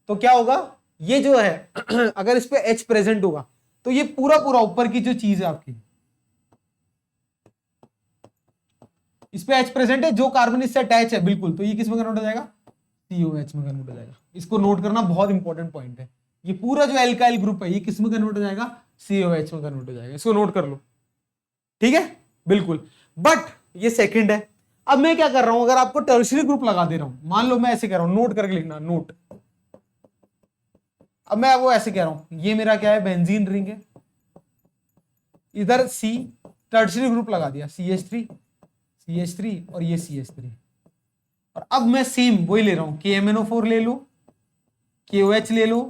तो क्या होगा, ये जो है अगर इस पे H प्रेजेंट होगा तो ये पूरा पूरा ऊपर की जो चीज है आपकी, इस पे H प्रेजेंट है, जो कार्बन इससे अटैच है बिल्कुल, तो ये किस में कन्वर्ट हो जाएगा, COH में कन्वर्ट हो जाएगा। इसको नोट करना बहुत इंपॉर्टेंट पॉइंट है, ये पूरा जो एल्काइल ग्रुप है ये किस में कन्वर्ट हो जाएगा, COH में कन्वर्ट हो जाएगा। इसको नोट कर लो, ठीक है, बिल्कुल। बट ये सेकंड है। अब मैं क्या कर रहा हूं, अगर आपको टर्शियरी ग्रुप लगा दे रहा हूं, मान लो मैं ऐसे कह रहा हूं, नोट करके लिखना, नोट। अब मैं वो ऐसे कह रहा हूं, ये मेरा क्या है, बेंजीन रिंग है, इधर C टर्शियरी ग्रुप लगा दिया, CH3 और ये CH3, और अब मैं सेम वही ले रहा हूं, KMnO4 ले लो, KOH ले लो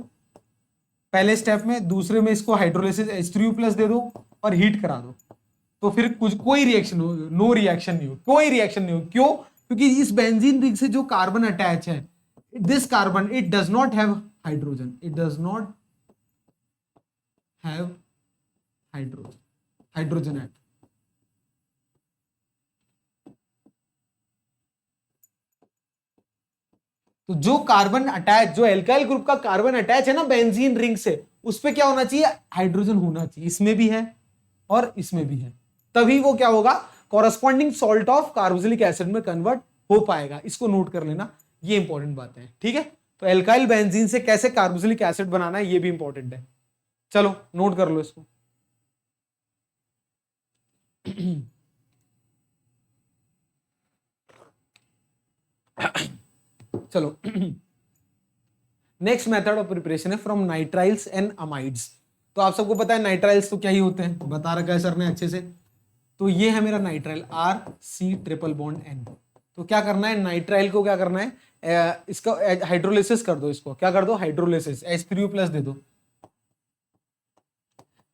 पहले स्टेप में, दूसरे में इसको हाइड्रोलिसिस H3O प्लस दे दो और हीट करा दो, तो फिर कुछ कोई रिएक्शन हो, नो रिएक्शन नहीं हो, कोई रिएक्शन नहीं हो। क्यों, क्योंकि इस बेंजीन रिंग से जो कार्बन अटैच है, this carbon it does not have hydrogen, it does not have hydrogen at. तो जो कार्बन अटैच, जो एल्काइल ग्रुप का कार्बन अटैच है ना बेंजीन रिंग से, उस पे क्या होना चाहिए, हाइड्रोजन होना चाहिए। इसमें भी है और इसमें भी है, तभी वो क्या होगा, corresponding salt of carboxylic acid में कन्वर्ट हो पाएगा। इसको नोट कर लेना, ये इंपॉर्टेंट बात है। ठीक है, तो एल्काइल बेंजीन से कैसे कार्बोक्सिलिक एसिड बनाना है ये भी इंपॉर्टेंट है। चलो नोट कर लो इसको। चलो नेक्स्ट मेथड ऑफ प्रिपरेशन है फ्रॉम नाइट्राइल्स एंड अमाइड्स। तो आप सबको पता है नाइट्राइल्स तो क्या ही होते हैं, बता रखा है सर ने अच्छे से। तो ये है मेरा nitrile, RC triple bond N। तो क्या करना है, नाइट्राइल को क्या करना है, इसका हाइड्रोलिसिस कर दो, इसको क्या कर दो, हाइड्रोलिसिस, H3O प्लस दे दो।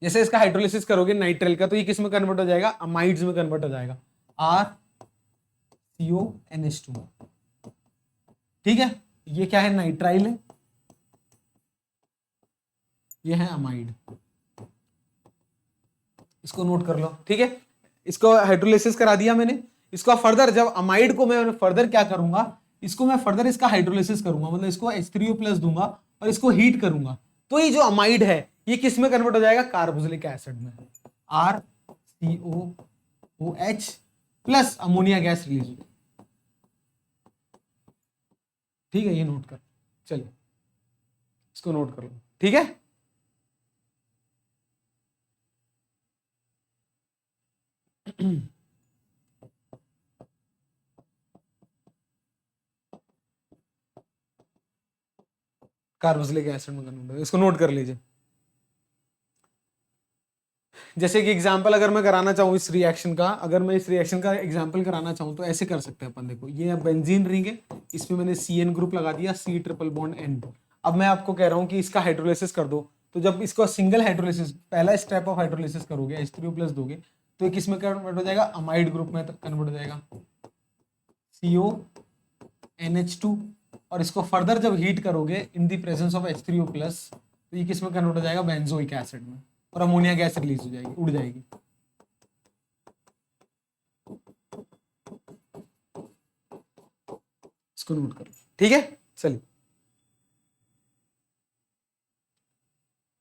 जैसे इसका हाइड्रोलिसिस करोगे नाइट्राइल का, तो ये किस में कन्वर्ट हो जाएगा, अमाइड्स में कन्वर्ट हो जाएगा, RCONH2। ठीक है, ये क्या है, नाइट्राइल है, ये है अमाइड, इसको नोट कर लो, ठीक है। इसको हाइड्रोलिसिस करा दिया मैंने। इसका फर्दर जब अमाइड को मैं फर्दर क्या करूंगा, इसको मैं फर्दर इसका हाइड्रोलिसिस करूंगा, मतलब इसको H3O+ दूंगा और इसको हीट करूंगा, तो ये जो अमाइड है ये किस में कन्वर्ट हो जाएगा, कार्बोक्सिलिक एसिड में, RCOOH plus ammonia gas release होगी, ठीक है। ये नोट कर, चलिए इसको नोट कर लो, ठीक है। कार्बोक्सिलिक एसिड में कन्वर्ट, इसको नोट कर लीजिए। जैसे कि एग्जांपल अगर मैं कराना चाहूँ इस रिएक्शन का, अगर मैं इस रिएक्शन का एग्जांपल कराना चाहूँ तो ऐसे कर सकते हैं अपन। देखो ये बेंजीन रिंग है, इसमें मैंने CN ग्रुप लगा दिया, C∧N। अब मैं आपको कह रहा हूँ कि इसका हाइड्रोलिसिस कर दो, तो जब इसको सिंगल हाइड्रोलिसिस, पहला स्टेप ऑफ हाइड्रोलिसिस करोगे, H3O+ दोगे, तो ये किस में कन्वर्ट हो जाएगा, अमाइड ग्रुप में कन्वर्ट हो जाएगा, CONH2। और इसको फर्दर जब हीट करोगे इन द प्रेजेंस ऑफ H3O+, तो ये किस में कन्वर्ट हो जाएगा, बेंजोइक एसिड में, और अमोनिया गैस रिलीज हो जाएगी, उड़ जाएगी। इसको नोट करो, ठीक है। चलिए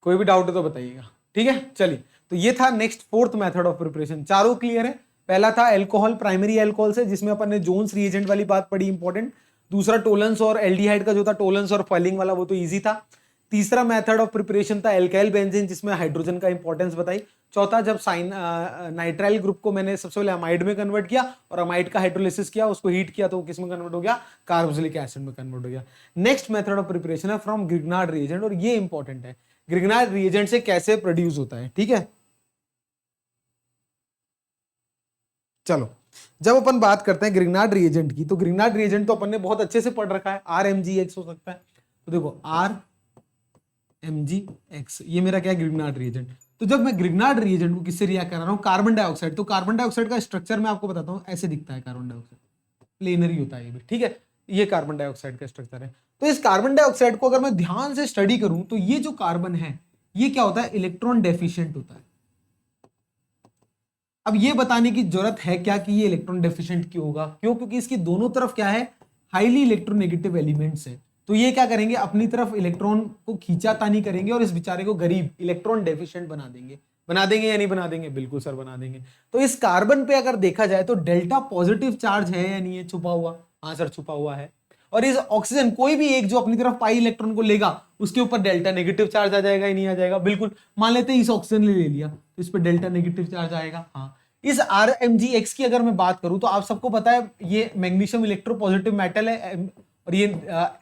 कोई भी डाउट है तो बताइएगा, ठीक है। चलिए तो ये था next fourth method of preparation. चारों क्लियर है। पहला था एल्कोहल, प्राइमरी एल्कोहल से, जिसमें अपन ने जोन्स रिएजेंट वाली बात पढ़ी, इंपॉर्टेंट। दूसरा टोलेंस और एल्डिहाइड का जो था टोलेंस और फॉइलिंग वाला, वो तो इजी था। तीसरा मेथड ऑफ प्रिपरेशन था एल्काइल बेंजीन, जिसमें हाइड्रोजन का इंपॉर्टेंस बताई। चौथा जब नाइट्राइल ग्रुप को मैंने सबसे पहले अमाइड में कन्वर्ट किया और अमाइड का हाइड्रोलिसिस किया, उसको हीट किया, तो किस में कन्वर्ट हो गया, कार्बोक्सिलिक एसिड में कन्वर्ट हो गया। नेक्स्ट मेथड ऑफ प्रिपरेशन है फ्रॉम ग्रिग्नार्ड रिएजेंट, और ये इंपॉर्टेंट है, ग्रिग्नार्ड रिएजेंट से कैसे प्रोड्यूस होता है, ठीक है। चलो जब अपन बात करते हैं ग्रिग्नार्ड रिएजेंट की, तो ग्रिग्नार्ड रिएजेंट तो अपन ने बहुत अच्छे से पढ़ रखा है, RMgX हो सकता है। तो देखो RMgX ये मेरा क्या है, ग्रिग्नार्ड रिएजेंट। तो जब मैं ग्रिग्नार्ड रिएजेंट को किससे रिएक्ट कर रहा हूँ, कार्बन डाइऑक्साइड, तो कार्बन डाइऑक्साइड का स्ट्रक्चर मैं आपको बताता हूँ, ऐसे दिखता है कार्बन डाइऑक्साइड, प्लेनरी होता है ये भी, ठीक है। ये कार्बन डाइऑक्साइड का स्ट्रक्चर है। तो इस कार्बन डाइऑक्साइड को अगर मैं ध्यान से स्टडी करूं, तो ये जो कार्बन है ये क्या होता है, इलेक्ट्रॉन डेफिशिएंट होता है। अब ये बताने की जरूरत है क्या कि ये इलेक्ट्रॉन डेफिशिएंट क्यों होगा, क्यों, क्योंकि इसकी दोनों तरफ क्या है, हाईली इलेक्ट्रोनेगेटिव एलिमेंट्स है। तो ये क्या करेंगे, अपनी तरफ इलेक्ट्रॉन को खींचातानी करेंगे और इस बेचारे को गरीब इलेक्ट्रॉन डेफिशिएंट बना देंगे। बना देंगे या नहीं बना देंगे, बिल्कुल सर बना देंगे। तो इस कार्बन पे अगर देखा जाए तो डेल्टा पॉजिटिव चार्ज है या नहीं है, छुपा हुआ, हाँ सर छुपा हुआ है। और इस ऑक्सीजन कोई भी एक जो अपनी तरफ पाई इलेक्ट्रॉन को लेगा, उसके ऊपर डेल्टा नेगेटिव चार्ज आ जाएगा या नहीं आ जाएगा, बिल्कुल। मान लेते हैं इस ऑक्सीजन ने ले लिया, तो इस पर डेल्टा नेगेटिव चार्ज आएगा, हाँ। इस RMgX की अगर मैं बात करूं, तो आप सबको पता है ये मैग्नीशियम इलेक्ट्रोपॉजिटिव मेटल है, और ये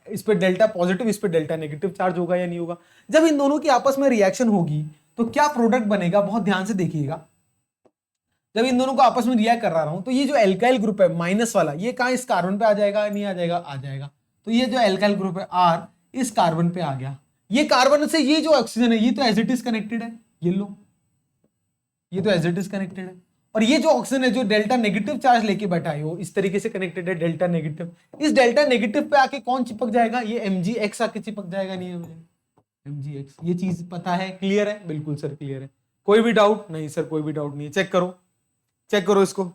इस पे डेल्टा पॉजिटिव, इस पे डेल्टा नेगेटिव चार्ज होगा या नहीं होगा। जब इन दोनों की आपस में रिएक्शन होगी तो क्या प्रोडक्ट बनेगा, बहुत ध्यान से देखिएगा। जब इन दोनों को आपस में रिएक्ट कर रहा हूं, तो ये जो एल्काइल ग्रुप है माइनस वाला, ये कहां, इस कार्बन पे आ जाएगा, नहीं आ जाएगा, आ जाएगा। तो ये जो एल्काइल ग्रुप है R, इस कार्बन पे आ गया। ये कार्बन से ये जो ऑक्सीजन है, ये तो एज इट इज कनेक्टेड है, ये लो, ये तो एज इट इज कनेक्टेड है। और ये जो ऑक्सीजन है जो डेल्टा नेगेटिव चार्ज लेके बैठा है, वो इस तरीके से कनेक्टेड है, डेल्टा नेगेटिव। इस डेल्टा नेगेटिव पे आके कौन चिपक जाएगा, ये Mgx आके चिपक जाएगा, नहीं है मुझे Mgx, ये चीज पता है, क्लियर है, बिल्कुल सर क्लियर है। कोई भी डाउट नहीं सर, कोई भी डाउट नहीं है, चेक करो, चेक करो इसको।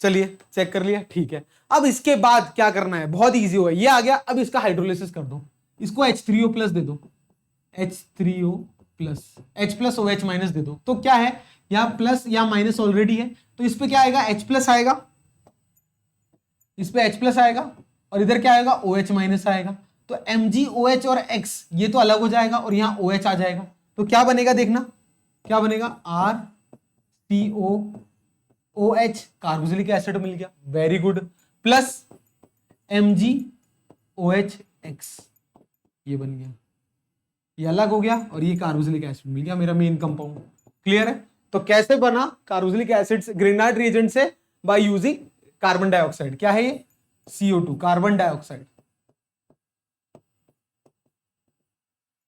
चलिए चेक कर लिया, ठीक है। अब इसके बाद क्या करना है, बहुत इजी होगा, ये आ गया। अब इसका हाइड्रोलिसिस कर दो, इसको H3O+ दे दो, H3O+, H+OH- दे दो। तो क्या है, यहां प्लस या माइनस ऑलरेडी है, तो इस पे क्या आएगा, H+ आएगा, इस पे H+ आएगा, और इधर क्या आएगा, OH- आएगा। तो MgOH और X ये तो अलग हो जाएगा, और यहां OH आ जाएगा। तो क्या बनेगा, देखना क्या बनेगा, RCOOH, कार्बोक्सिलिक एसिड मिल गया, वेरी गुड, प्लस MgOH-X, ये बन गया, ये अलग हो गया, और ये कार्बोक्सिलिक एसिड मिल गया, मेरा मेन कंपाउंड। क्लियर है। तो कैसे बना कार्बोक्सिलिक एसिड ग्रिग्नार्ड रिएजेंट से, बाय यूजिंग कार्बन डाइऑक्साइड। क्या है ये, CO2, कार्बन डाइऑक्साइड।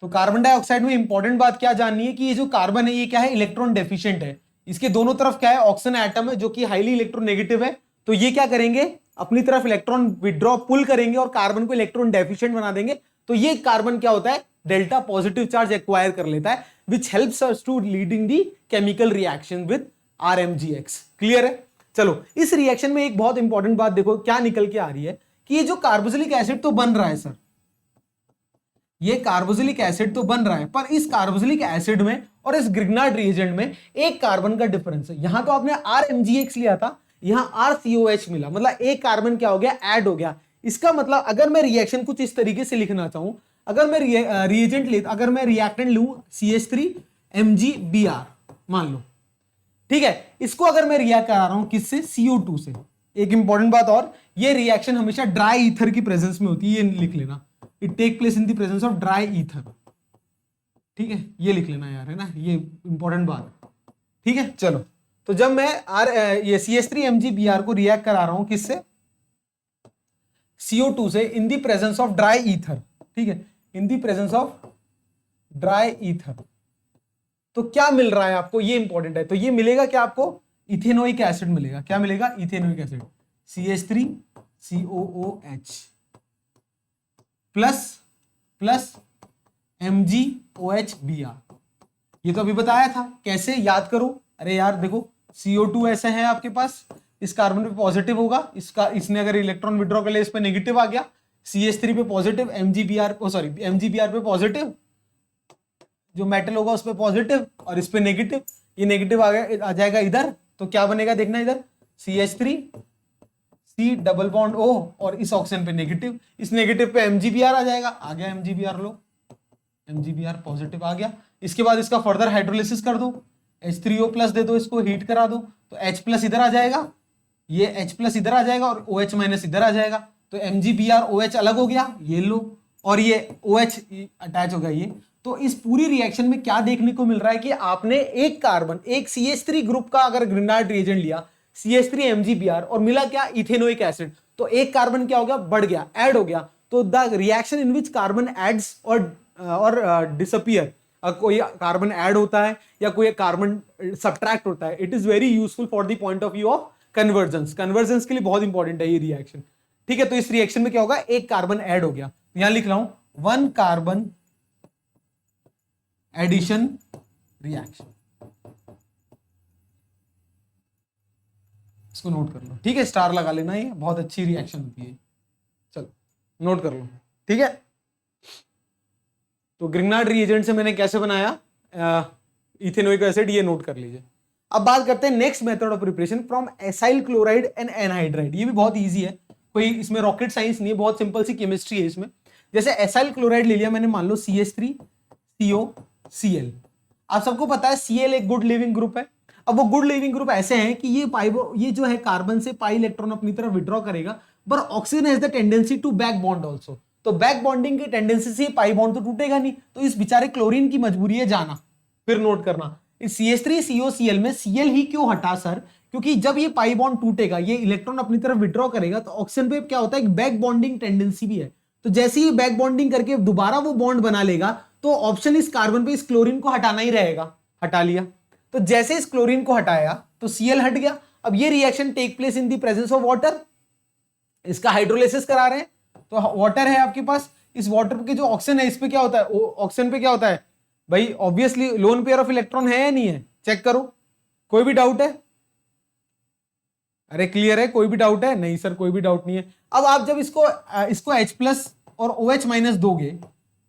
तो कार्बन डाइऑक्साइड में इंपॉर्टेंट बात क्या जाननी है कि ये जो कार्बन है ये क्या है, इलेक्ट्रॉन डेफिशिएंट है। इसके दोनों तरफ क्या है, ऑक्सीजन एटम है जो कि हाईली इलेक्ट्रोनेगेटिव है। तो ये क्या करेंगे, अपनी तरफ इलेक्ट्रॉन विड्रॉ पुल करेंगे और कार्बन को इलेक्ट्रॉन डेफिशिएंट बना देंगे। तो ये कार्बन क्या होता है, डेल्टा पॉजिटिव चार्ज एक्वायर कर लेता है, which helps us to leading the chemical reaction with RMgX। Clear है? चलो, इस रिएक्शन में एक बहुत इंपॉर्टेंट बात देखो क्या निकल के आ रही है कि ये जो कार्बोक्सिलिक एसिड तो बन रहा है सर, ये कार्बोक्सिलिक एसिड तो बन रहा है, पर इस कार्बोक्सिलिक एसिड में और इस ग्रिग्नार्ड रिएजेंट में एक कार्बन का डिफरेंस है। यहां तो आपने RMgX लिया था, यहां RCOH मिला, मतलब एक कार्बन क्या हो गया, ऐड हो गया। इसका मतलब अगर मैं रिएक्शन कुछ इस तरीके से लिखना चाहूं, अगर मैं रिएजेंट ले, अगर मैं रिएक्टेंट लूं CH3MgBr मान लो, ठीक है, इसको अगर मैं रिएक्ट करा रहा हूं किससे, CO2 से। एक इंपॉर्टेंट बात और, ये रिएक्शन हमेशा ड्राई ईथर की प्रेजेंस में होती है, ये लिख लेना, it take place in the presence of dry ether. ठीक है, ये लिख लेना यार, है ना, ये इंपॉर्टेंट बात। ठीक है, चलो, तो जब मैं ये CH3MgBr को रिएक्ट करा रहा हूं किससे, CO2 से, इन the presence of dry ether, ठीक है, इन the presence of dry ether, तो क्या मिल रहा है आपको, ये इंपॉर्टेंट है। तो ये मिलेगा क्या आपको, इथेनोइक एसिड मिलेगा। क्या मिलेगा, ethanoic acid, CH3COOH plus plus MgOHBr। ये तो अभी बताया था, कैसे याद करो, अरे यार देखो, CO2 ऐसे है आपके पास, इस कार्बन पे पॉजिटिव होगा, इसका इसने अगर इलेक्ट्रॉन विड्रॉ कर लिया, इस पे नेगेटिव आ गया, CH3 पे पॉजिटिव, MgBr पे पॉजिटिव, जो मेटल होगा उस पे पॉजिटिव और इस पे नेगेटिव, ये नेगेटिव आ जाएगा इधर, तो क्या बनेगा देखना इधर, CH3 C double bond O और इस ऑक्सीजन पे नेगेटिव, इस नेगेटिव पे MgBr आ जाएगा, आ गया MgBr, लो MgBr पॉजिटिव आ गया। इसके बाद इसका फर्दर हाइड्रोलिसिस कर दो, H3O प्लस दे दो, इसको हीट करा दो, तो H प्लस इधर आ जाएगा, ये H प्लस इधर आ जाएगा और OH माइनस इधर आ जाएगा, तो MgBr OH अलग हो गया, ये लो, और ये OH अटैच हो गया ये। तो इस पूरी रिएक्शन में क्या देखने को मिल रहा है कि आपने एक कार्बन, एक CH3 ग्रुप का अगर ग्रिग्नार्ड रिएजेंट लिया, CH3MgBr, और मिला क्या, इथेनोइक एसिड, तो एक कार्बन क्या हो गया, बढ़ गया, ऐड हो गया। तो the reaction in which carbon adds और डिसअपियर, कोई कार्बन ऐड होता है या कोई कार्बन सब्ट्रैक्ट होता है, it is very useful for the point of view of convergence. Convergence के लिए बहुत इंपॉर्टेंट है ये रिएक्शन। ठीक है, तो इस रिएक्शन में क्या होगा, एक कार्बन ऐड हो गया, यहां लिख रहा हूं 1 कार्बन एडिशन रिएक्शन, इसको नोट कर लो। ठीक है, स्टार लगा लेना, ये बहुत अच्छी रिएक्शन होती है, चलो नोट कर लो। ठीक है, तो ग्रिग्नार्ड रिएजेंट से मैंने कैसे बनाया इथेनोइक एसिड, ये नोट कर लीजिए। अब बात करते हैं next method of preparation from acyl chloride and anhydride. ये भी बहुत इजी है, कोई इसमें रॉकेट साइंस नहीं है, बहुत सिंपल सी केमिस्ट्री है इसमें। जैसे एसाइल क्लोराइड ले लिया मैंने, मान लो CH3COCl। आप सबको पता है Cl एक गुड लिविंग ग्रुप है। अब वो गुड लिविंग ग्रुप ऐसे हैं कि ये जो है कार्बन से पाई इलेक्ट्रॉन अपनी तरफ विड्रॉ करेगा, पर oxygen has the tendency to back bond also. तो बैक बॉन्डिंग की टेंडेंसी से पाई बॉन्ड तो टूटेगा नहीं, तो इस बेचारे क्लोरीन की मजबूरी है जाना। फिर नोट करना, इस CH3COCl में Cl ही क्यों हटा सर, क्योंकि जब ये पाई बॉन्ड टूटेगा, ये इलेक्ट्रॉन अपनी तरफ विड्रॉ करेगा, तो ऑक्सीजन पे क्या होता है, एक बैक बॉन्डिंग टेंडेंसी भी है। तो जैसे ही बैक बॉन्डिंग करके दोबारा वो बॉन्ड बना लेगा, तो ऑप्शन इस कार्बन पे इस क्लोरीन को हटाना ही रहेगा। हटा लिया, तो जैसे इस क्लोरीन को हटाया तो Cl हट गया। अब ये reaction take place in the presence of water, इसका हाइड्रोलिसिस करा रहे हैं, तो वाटर है आपके पास, इस वाटर के जो ऑक्सीजन है इस पे क्या होता है, ऑक्सीजन पे क्या होता है भाई, obviously lone pair of electron है या नहीं है, चेक करो। कोई भी डाउट है, अरे क्लियर है, कोई भी डाउट है, नहीं सर कोई भी डाउट नहीं है। अब आप जब इसको H प्लस और OH माइनस दोगे,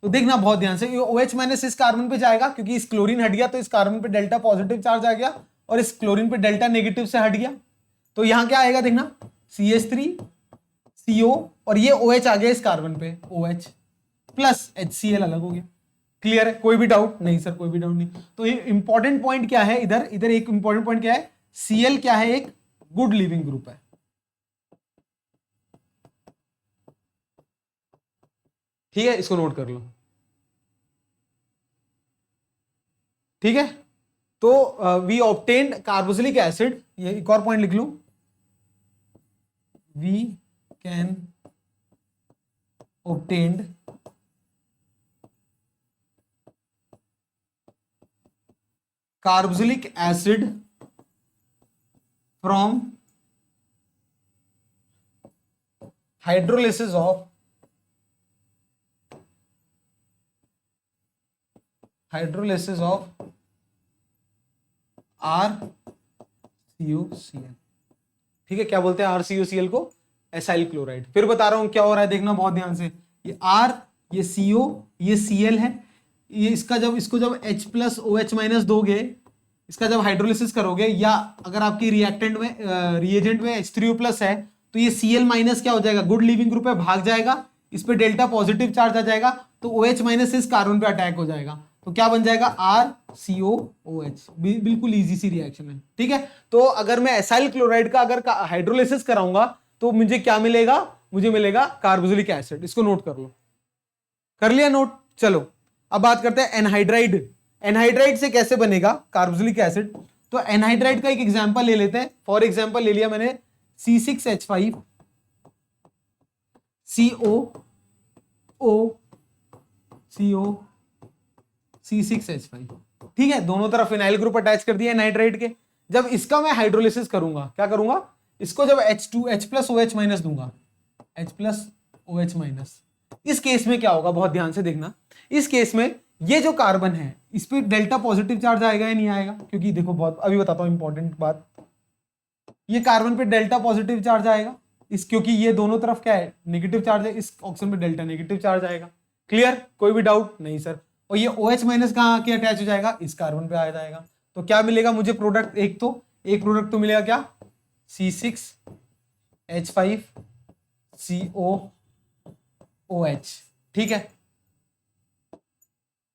तो देखना बहुत ध्यान से, OH माइनस इस कार्बन पे जाएगा, क्योंकि इस क्लोरीन हट गया, तो इस कार्बन पे डेल्टा पॉजिटिव चार्ज आ गया, और इस क्लोरीन पे डेल्टा नेगेटिव से हट गया, तो यहां क्या आएगा देखना, CH3CO, और ये OH आ गया इस कार्बन पे, OH प्लस HCl अलग हो गया। क्लियर है, कोई भी डाउट नहीं सर, कोई भी डाउट नहीं। तो ये इंपॉर्टेंट पॉइंट क्या है, इधर एक इंपॉर्टेंट पॉइंट क्या है, Cl क्या है, एक गुड लिविंग ग्रुप है। ठीक है, इसको नोट कर लो। ठीक है, तो वी ऑब्टेन्ड कार्बोक्सिलिक एसिड, ये एक और पॉइंट लिख लूं, we can obtained carboxylic acid from hydrolysis of hydrolysis of RCOCl। ठीक है, क्या बोलते हैं RCOCl को? Acyl chloride. फिर बता रहा हूं क्या हो रहा है, देखना बहुत ध्यान से। ये R, ये CO, ये Cl है। ये इसको जब H प्लस OH माइनस दोगे, इसका जब हाइड्रोलिसिस करोगे, या अगर आपकी रिएक्टेंट में रिएजेंट में H3O प्लस है, तो ये Cl माइनस क्या हो जाएगा, गुड लिविंग ग्रुप है, भाग जाएगा, इस पे डेल्टा पॉजिटिव चार्ज आ जाएगा, तो OH माइनस इस कार्बन पे अटैक हो जाएगा, तो क्या बन जाएगा RCOOH। बिल्कुल इजी सी रिएक्शन है। ठीक है, तो अगर मैं एसाइल क्लोराइड का अगर हाइड्रोलिसिस कराऊंगा तो मुझे क्या मिलेगा, मुझे मिलेगा कार्बोक्सिलिक एसिड। इसको नोट कर लो। कर लिया नोट? चलो अब बात करते हैं एनहाइड्राइड। एनहाइड्राइड से कैसे बनेगा कार्बोक्सिलिक एसिड? तो एनहाइड्राइड का एक एग्जांपल ले लेते हैं। फॉर एग्जांपल ले लिया मैंने C6H5 CO C6H5। ठीक है, दोनों तरफ फिनाइल ग्रुप अटैच कर दिया एनहाइड्राइड के। जब इसका मैं हाइड्रोलिसिस करूंगा, क्या करूंगा, इसको जब H प्लस OH माइनस दूंगा, H प्लस OH माइनस, इस केस में क्या होगा, बहुत ध्यान से देखना। इस केस में ये जो कार्बन है, इस पे डेल्टा पॉजिटिव चार्ज आएगा या नहीं आएगा? क्योंकि देखो, बहुत अभी बताता हूं इंपॉर्टेंट बात, ये कार्बन पे डेल्टा पॉजिटिव चार्ज आएगा, क्योंकि ये दोनों तरफ क्या है, नेगेटिव चार्ज है, इस ऑक्सीजन पे डेल्टा नेगेटिव चार्ज आएगा। क्लियर? कोई भी डाउट नहीं सर? और ये OH माइनस कहाँ आके अटैच हो जाएगा, इस कार्बन पे आ जाएगा। तो क्या मिलेगा मुझे प्रोडक्ट? एक प्रोडक्ट तो मिलेगा क्या, C6H5 COOH। ठीक है,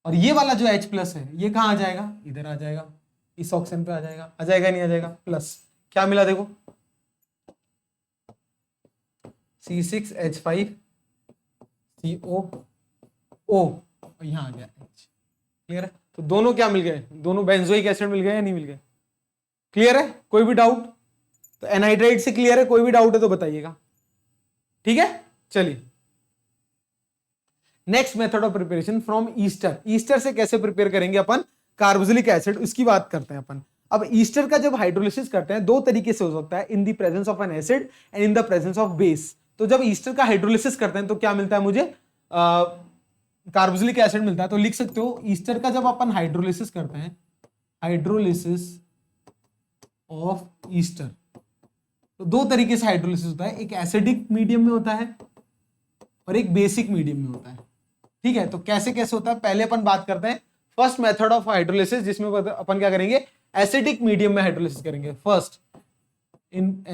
और ये वाला जो H प्लस है, ये कहाँ आ जाएगा, इधर आ जाएगा, इस ऑक्सीजन पे आ जाएगा। आ जाएगा नहीं आ जाएगा? प्लस क्या मिला देखो, C6H5 COO, यहां आ गया H। क्लियर है? तो दोनों क्या मिल गए, दोनों बेंजोइक एसिड मिल गए या नहीं मिल गए? क्लियर है? कोई भी डाउट? तो एनहाइड्राइड से क्लियर है? कोई भी डाउट है तो बताइएगा। ठीक है, चलिए next method of preparation from Easter. Easter से कैसे प्रिपेयर करेंगे अपन कार्बोक्सिलिक एसिड, उसकी बात करते हैं अपन। अब ईस्टर का जब हाइड्रोलिसिस करते हैं, दो तरीके से हो सकता है, इन the presence of N acid and in the presence of base. तो जब ईस्टर का हाइड्रोलिसिस करते हैं तो क्या मिलता है मुझे, कार्बोक्सिलिक एसिड मिलता है। तो लिख सकते हो, ईस्टर का जब अपन हाइड्रोलिसिस करते हैं, हाइड्रोलिसिस ऑफ ईस्टर, तो दो तरीके से हाइड्रोलिसिस होता है, एक एसिडिक मीडियम में होता है और एक बेसिक मीडियम में होता है। ठीक है, तो कैसे कैसे होता है, पहले अपन बात करते हैं फर्स्ट मेथड ऑफ हाइड्रोलिसिस, जिसमें अपन क्या करेंगे, एसिडिक मीडियम में हाइड्रोलिसिस करेंगे। फर्स्ट इन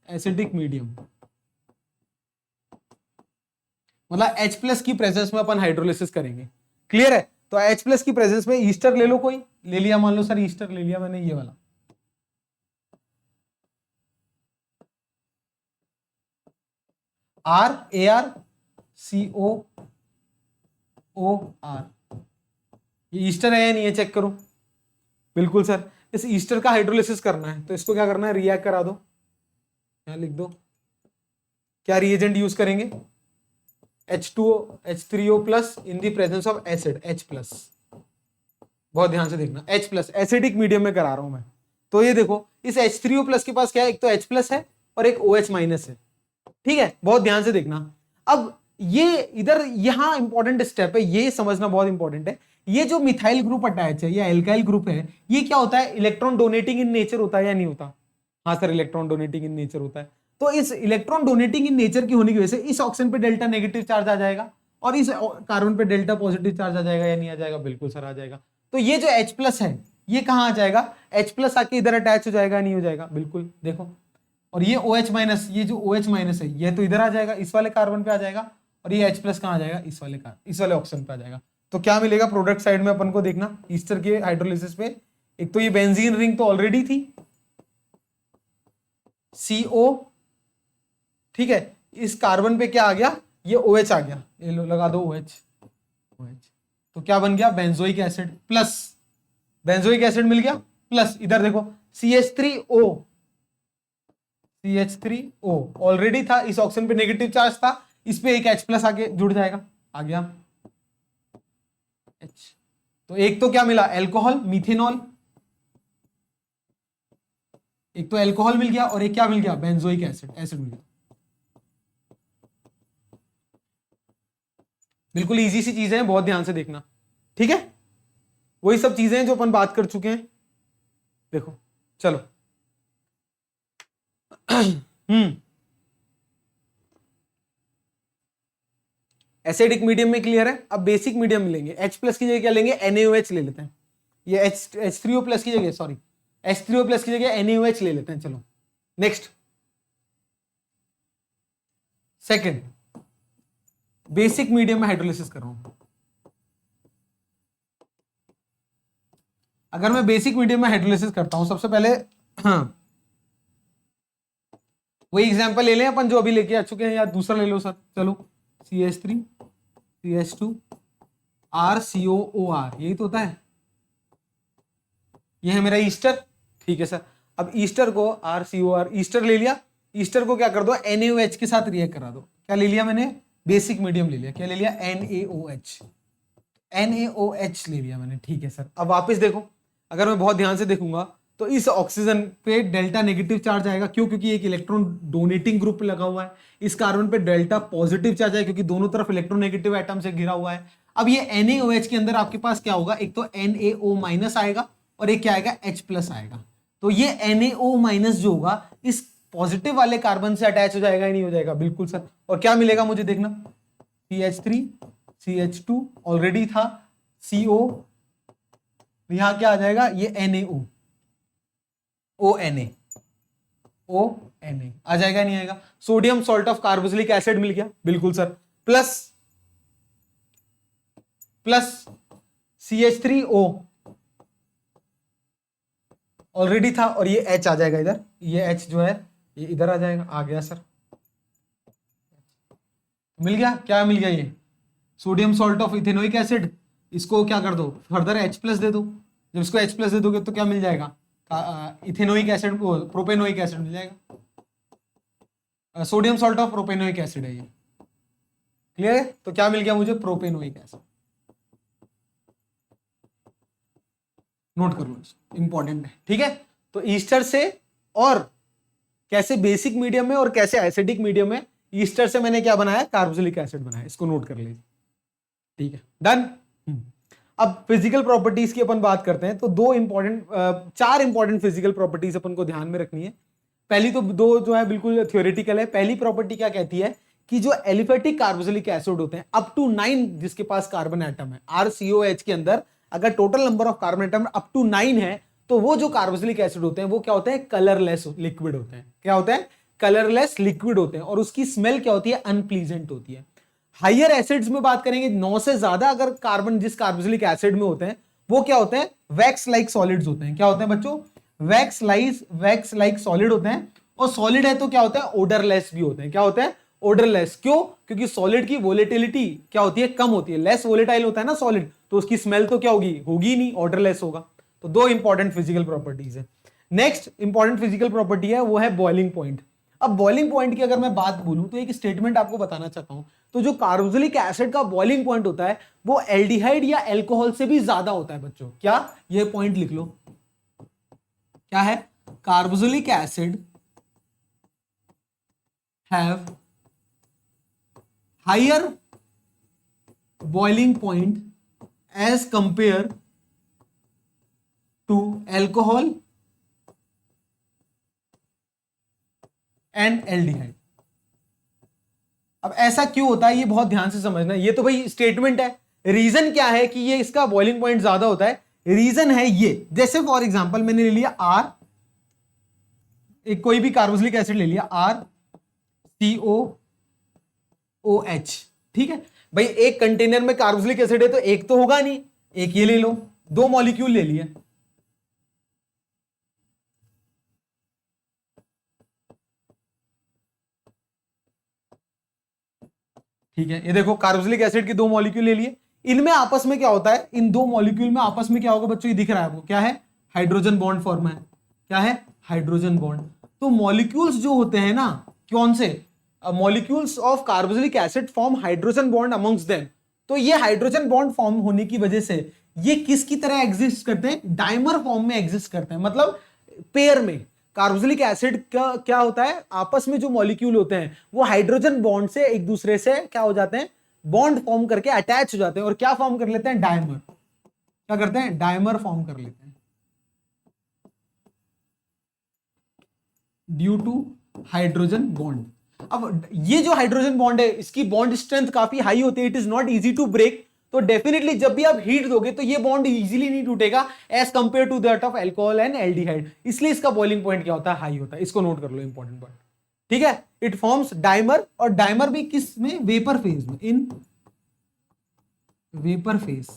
एसिडिक मीडियम, मतलब H प्लस की प्रेजेंस में अपन हाइड्रोलिसिस करेंगे। क्लियर है? तो H प्लस की प्रेजेंस में ईस्टर ले लो, कोई ले लिया, मान लो सर ईस्टर ले लिया मैंने, ये वाला RARCOOR, ये ईस्टर है या नहीं है, चेक करो। बिल्कुल सर, इस ईस्टर का हाइड्रोलिसिस करना है तो इसको क्या करना है, रिएक्ट करा दो, यहां लिख दो। क्या रिएजेंट यूज करेंगे, H3O plus in the presence of acid H plus. बहुत ध्यान से देखना, H प्लस एसिडिक मीडियम में करा रहा हूं मैं। तो ये देखो, इस H3O प्लस के पास क्या है, एक तो H प्लस है और एक OH माइनस है। ठीक है, बहुत ध्यान से देखना। अब ये इधर यहां इंपॉर्टेंट स्टेप है, ये समझना बहुत इंपॉर्टेंट है। ये जो मिथाइल ग्रुप अटैच है या एल्काइल ग्रुप है, ये क्या होता है, इलेक्ट्रॉन डोनेटिंग इन नेचर होता है या नहीं होता? हाँ sir, electron donating in nature होता है। तो इस इलेक्ट्रॉन डोनेटिंग इन नेचर की होने की वजह से इस ऑक्सीजन पे डेल्टा नेगेटिव चार्ज आ जाएगा और इस कार्बन पे डेल्टा पॉजिटिव चार्ज आ जाएगा या नहीं आ जाएगा? बिल्कुल सर आ जाएगा। तो ये जो H प्लस है, ये कहां आ जाएगा, H प्लस आके इधर अटैच हो जाएगा, नहीं हो जाएगा? बिल्कुल देखो, और ये OH माइनस, ये जो OH माइनस है, ये तो इधर आ जाएगा, इस वाले कार्बन पे आ जाएगा, और ये H प्लस कहां आ जाएगा, इस वाले ऑक्सीजन पे आ जाएगा। तो क्या मिलेगा प्रोडक्ट साइड में अपन को, देखना ईस्टर के हाइड्रोलिसिस पे, एक तो ये बेंजीन रिंग तो ऑलरेडी थी CO, ठीक है, इस कार्बन पे क्या आ गया, ये OH आ गया, ये लो लगा दो OH। तो क्या बन गया, benzoic acid plus, benzoic acid मिल गया प्लस, इधर देखो CH3O ऑलरेडी था, इस ऑक्सीजन पे नेगेटिव चार्ज था, इस पे एक H प्लस आके जुड़ जाएगा, आ गया H। तो एक तो क्या मिला, एल्कोहल, मिथेनॉल, एक तो एल्कोहल मिल गया और एक क्या मिल गया, बेंजोइक एसिड मिल गया। बिल्कुल इजी सी चीजें हैं, बहुत ध्यान से देखना। ठीक है, वही सब चीजें हैं जो अपन बात कर चुके हैं। देखो चलो एसिडिक मीडियम में क्लियर है। अब बेसिक मीडियम लेंगे, H प्लस की जगह क्या लेंगे, NaOH ले लेते हैं। ये H3O प्लस की जगह, सॉरी H3O प्लस की जगह NaOH ले लेते हैं। चलो नेक्स्ट, सेकंड, बेसिक मीडियम में हाइड्रोलिसिस कर रहा हूं। अगर मैं बेसिक मीडियम में हाइड्रोलिसिस करता हूं, सबसे पहले हाँ वही एग्जांपल ले लें अपन जो अभी लेके आ चुके हैं, या दूसरा ले लो सर। चलो CH3 CH2 RCOOR, यही तो होता है। ये है मेरा ईस्टर, ठीक है सर। अब ईस्टर को RCOR ईस्टर ले लिया, ईस्टर को क्या कर दो, NaOH के साथ रिएक्ट करा दो। क्या ले लिया मैंने, बेसिक मीडियम ले लिया। क्या ले लिया, NaOH ले लिया मैंने, ठीक है सर। अब वापस देखो, अगर मैं बहुत ध्यान से देखूंगा तो इस ऑक्सीजन पे डेल्टा नेगेटिव चार्ज आएगा। क्यों, क्योंकि एक इलेक्ट्रॉन डोनेटिंग ग्रुप लगा हुआ है। इस कार्बन पे डेल्टा पॉजिटिव चार्ज है क्योंकि दोनों तरफ इलेक्ट्रोनेगेटिव एटम से घिरा हुआ है। अब ये NaOH के अंदर आपके पास क्या होगा, एक तो NaO माइनस आएगा और एक क्या आएगा, H प्लस आएगा। तो ये NaO माइनस जो होगा इस पॉजिटिव वाले कार्बन से अटैच हो जाएगा या नहीं हो जाएगा, बिल्कुल सर। और क्या मिलेगा मुझे देखना, CH3 CH2 ऑलरेडी था, CO, यहां क्या आ जाएगा, ये NaO ONA आ जाएगा नहीं आएगा। Sodium salt of carboxylic acid मिल गया, बिल्कुल सर। प्लस CH3O ऑलरेडी था और ये H आ जाएगा इधर, ये H जो है ये इधर आ जाएगा, आ गया सर, मिल गया। क्या मिल गया, ये sodium salt of ethanoic acid. इसको क्या कर दो, फर्दर H प्लस दे दो। जब इसको H प्लस दे दोगे तो क्या मिल जाएगा, इथेनोइक एसिड, प्रोपेनोइक एसिड मिल जाएगा। Sodium salt of propanoic acid है ये, क्लियर है। तो क्या मिल गया मुझे, प्रोपेनोइक एसिड। नोट कर लो, इंपॉर्टेंट है, ठीक है। तो ईस्टर से, और कैसे बेसिक मीडियम में और कैसे एसिडिक मीडियम में, ईस्टर से मैंने क्या बनाया, कार्बोक्सिलिक एसिड बनाया। इसको नोट कर लीजिए, ठीक है, डन। अब फिजिकल प्रॉपर्टीज की अपन बात करते हैं। तो चार इंपॉर्टेंट फिजिकल प्रॉपर्टीज अपन को ध्यान में रखनी है। पहली तो दो जो है बिल्कुल थ्योरेटिकल है। पहली प्रॉपर्टी क्या कहती है कि जो एलिफेटिक कार्बोक्सिलिक एसिड होते हैं अप टू 9 जिसके पास कार्बन एटम है, RCOH के अंदर अगर total number of carbon atom up to 9 है तो वो जो कार्बोक्सिलिक एसिड होते हैं वो क्या होते हैं, कलरलेस लिक्विड होते हैं। क्या होते हैं, कलरलेस लिक्विड होते हैं। और उसकी स्मेल क्या होती है, अनप्लीजेंट होती है। हायर एसिड्स में बात करेंगे, 9 से ज्यादा अगर कार्बन जिस कार्बोक्सिलिक एसिड में होते हैं वो क्या होते हैं, वैक्स लाइक सॉलिड्स होते हैं। क्या होते हैं बच्चों, वैक्स लाइक सॉलिड होते हैं। और सॉलिड है तो क्या होता है, ओडरलेस भी होते हैं। क्या होते हैं, ओडरलेस। क्यों, क्योंकि सॉलिड की वोलेटिलिटी क्या होती है, कम होती है। लेस वोलेटाइल होता है ना सॉलिड, तो उसकी स्मेल तो क्या होगी, होगी नहीं, ऑर्डरलेस होगा। तो दो इंपॉर्टेंट फिजिकल प्रॉपर्टीज है। नेक्स्ट इंपॉर्टेंट फिजिकल प्रॉपर्टी है वो है बॉइलिंग पॉइंट। अब बॉइलिंग पॉइंट की अगर मैं बात बोलूं तो एक स्टेटमेंट आपको बताना चाहता हूं। तो जो कार्बोक्सिलिक एसिड का बॉइलिंग पॉइंट होता है वो एल्डिहाइड या अल्कोहल से भी ज्यादा होता है बच्चों। क्या, ये पॉइंट लिख लो, क्या है, carboxylic acid have higher boiling point as compare to alcohol and aldehyde. अब ऐसा क्यों होता है ये बहुत ध्यान से समझना। ये तो भाई स्टेटमेंट है, रीजन क्या है कि ये इसका बॉइलिंग पॉइंट ज्यादा होता है, रीजन है ये। जैसे फॉर एग्जांपल मैंने ले लिया R, एक कोई भी कार्बोक्सिलिक एसिड ले लिया RCOOH, ठीक है भाई। एक कंटेनर में कार्बोक्सिलिक एसिड है तो एक तो होगा नहीं, एक ये ले लो, दो मॉलिक्यूल ले लिए, ठीक है। ये देखो कार्बोक्सिलिक एसिड के दो मॉलिक्यूल ले लिए, इनमें आपस में क्या होता है, इन दो मॉलिक्यूल में आपस में क्या होगा बच्चों, ये दिख रहा है आपको, क्या है, हाइड्रोजन बॉन्ड फॉर्म है। क्या है, हाइड्रोजन बॉन्ड। तो मॉलिक्यूल्स जो होते हैं ना, कौन से, molecules of carboxylic acid form hydrogen bond amongst them. तो ये हाइड्रोजन बॉन्ड फॉर्म होने की वजह से ये किसकी तरह एग्जिस्ट करते हैं, डाइमर फॉर्म में एग्जिस्ट करते हैं, मतलब पेयर में। कार्बोक्सिलिक एसिड का क्या होता है, आपस में जो मॉलिक्यूल होते हैं वो हाइड्रोजन बॉन्ड से एक दूसरे से क्या हो जाते हैं, बॉन्ड फॉर्म करके अटैच हो जाते हैं और क्या फॉर्म कर लेते हैं, डायमर। क्या करते हैं, डायमर फॉर्म कर लेते हैं ड्यू टू हाइड्रोजन बॉन्ड। अब ये जो हाइड्रोजन बॉन्ड है इसकी बॉन्ड स्ट्रेंथ काफी हाई होती है, it is not easy to break. तो डेफिनेटली जब भी आप हीट दोगे तो ये बॉन्ड इजीली नहीं टूटेगा as compare to that of alcohol and aldehyde, इसलिए इसका बॉइलिंग पॉइंट क्या होता है, हाई होता है। इसको नोट कर लो, इंपॉर्टेंट पॉइंट। ठीक है, इट फॉर्म्स डाइमर, और डाइमर भी किस में, वेपर फेज में, इन वेपर फेज,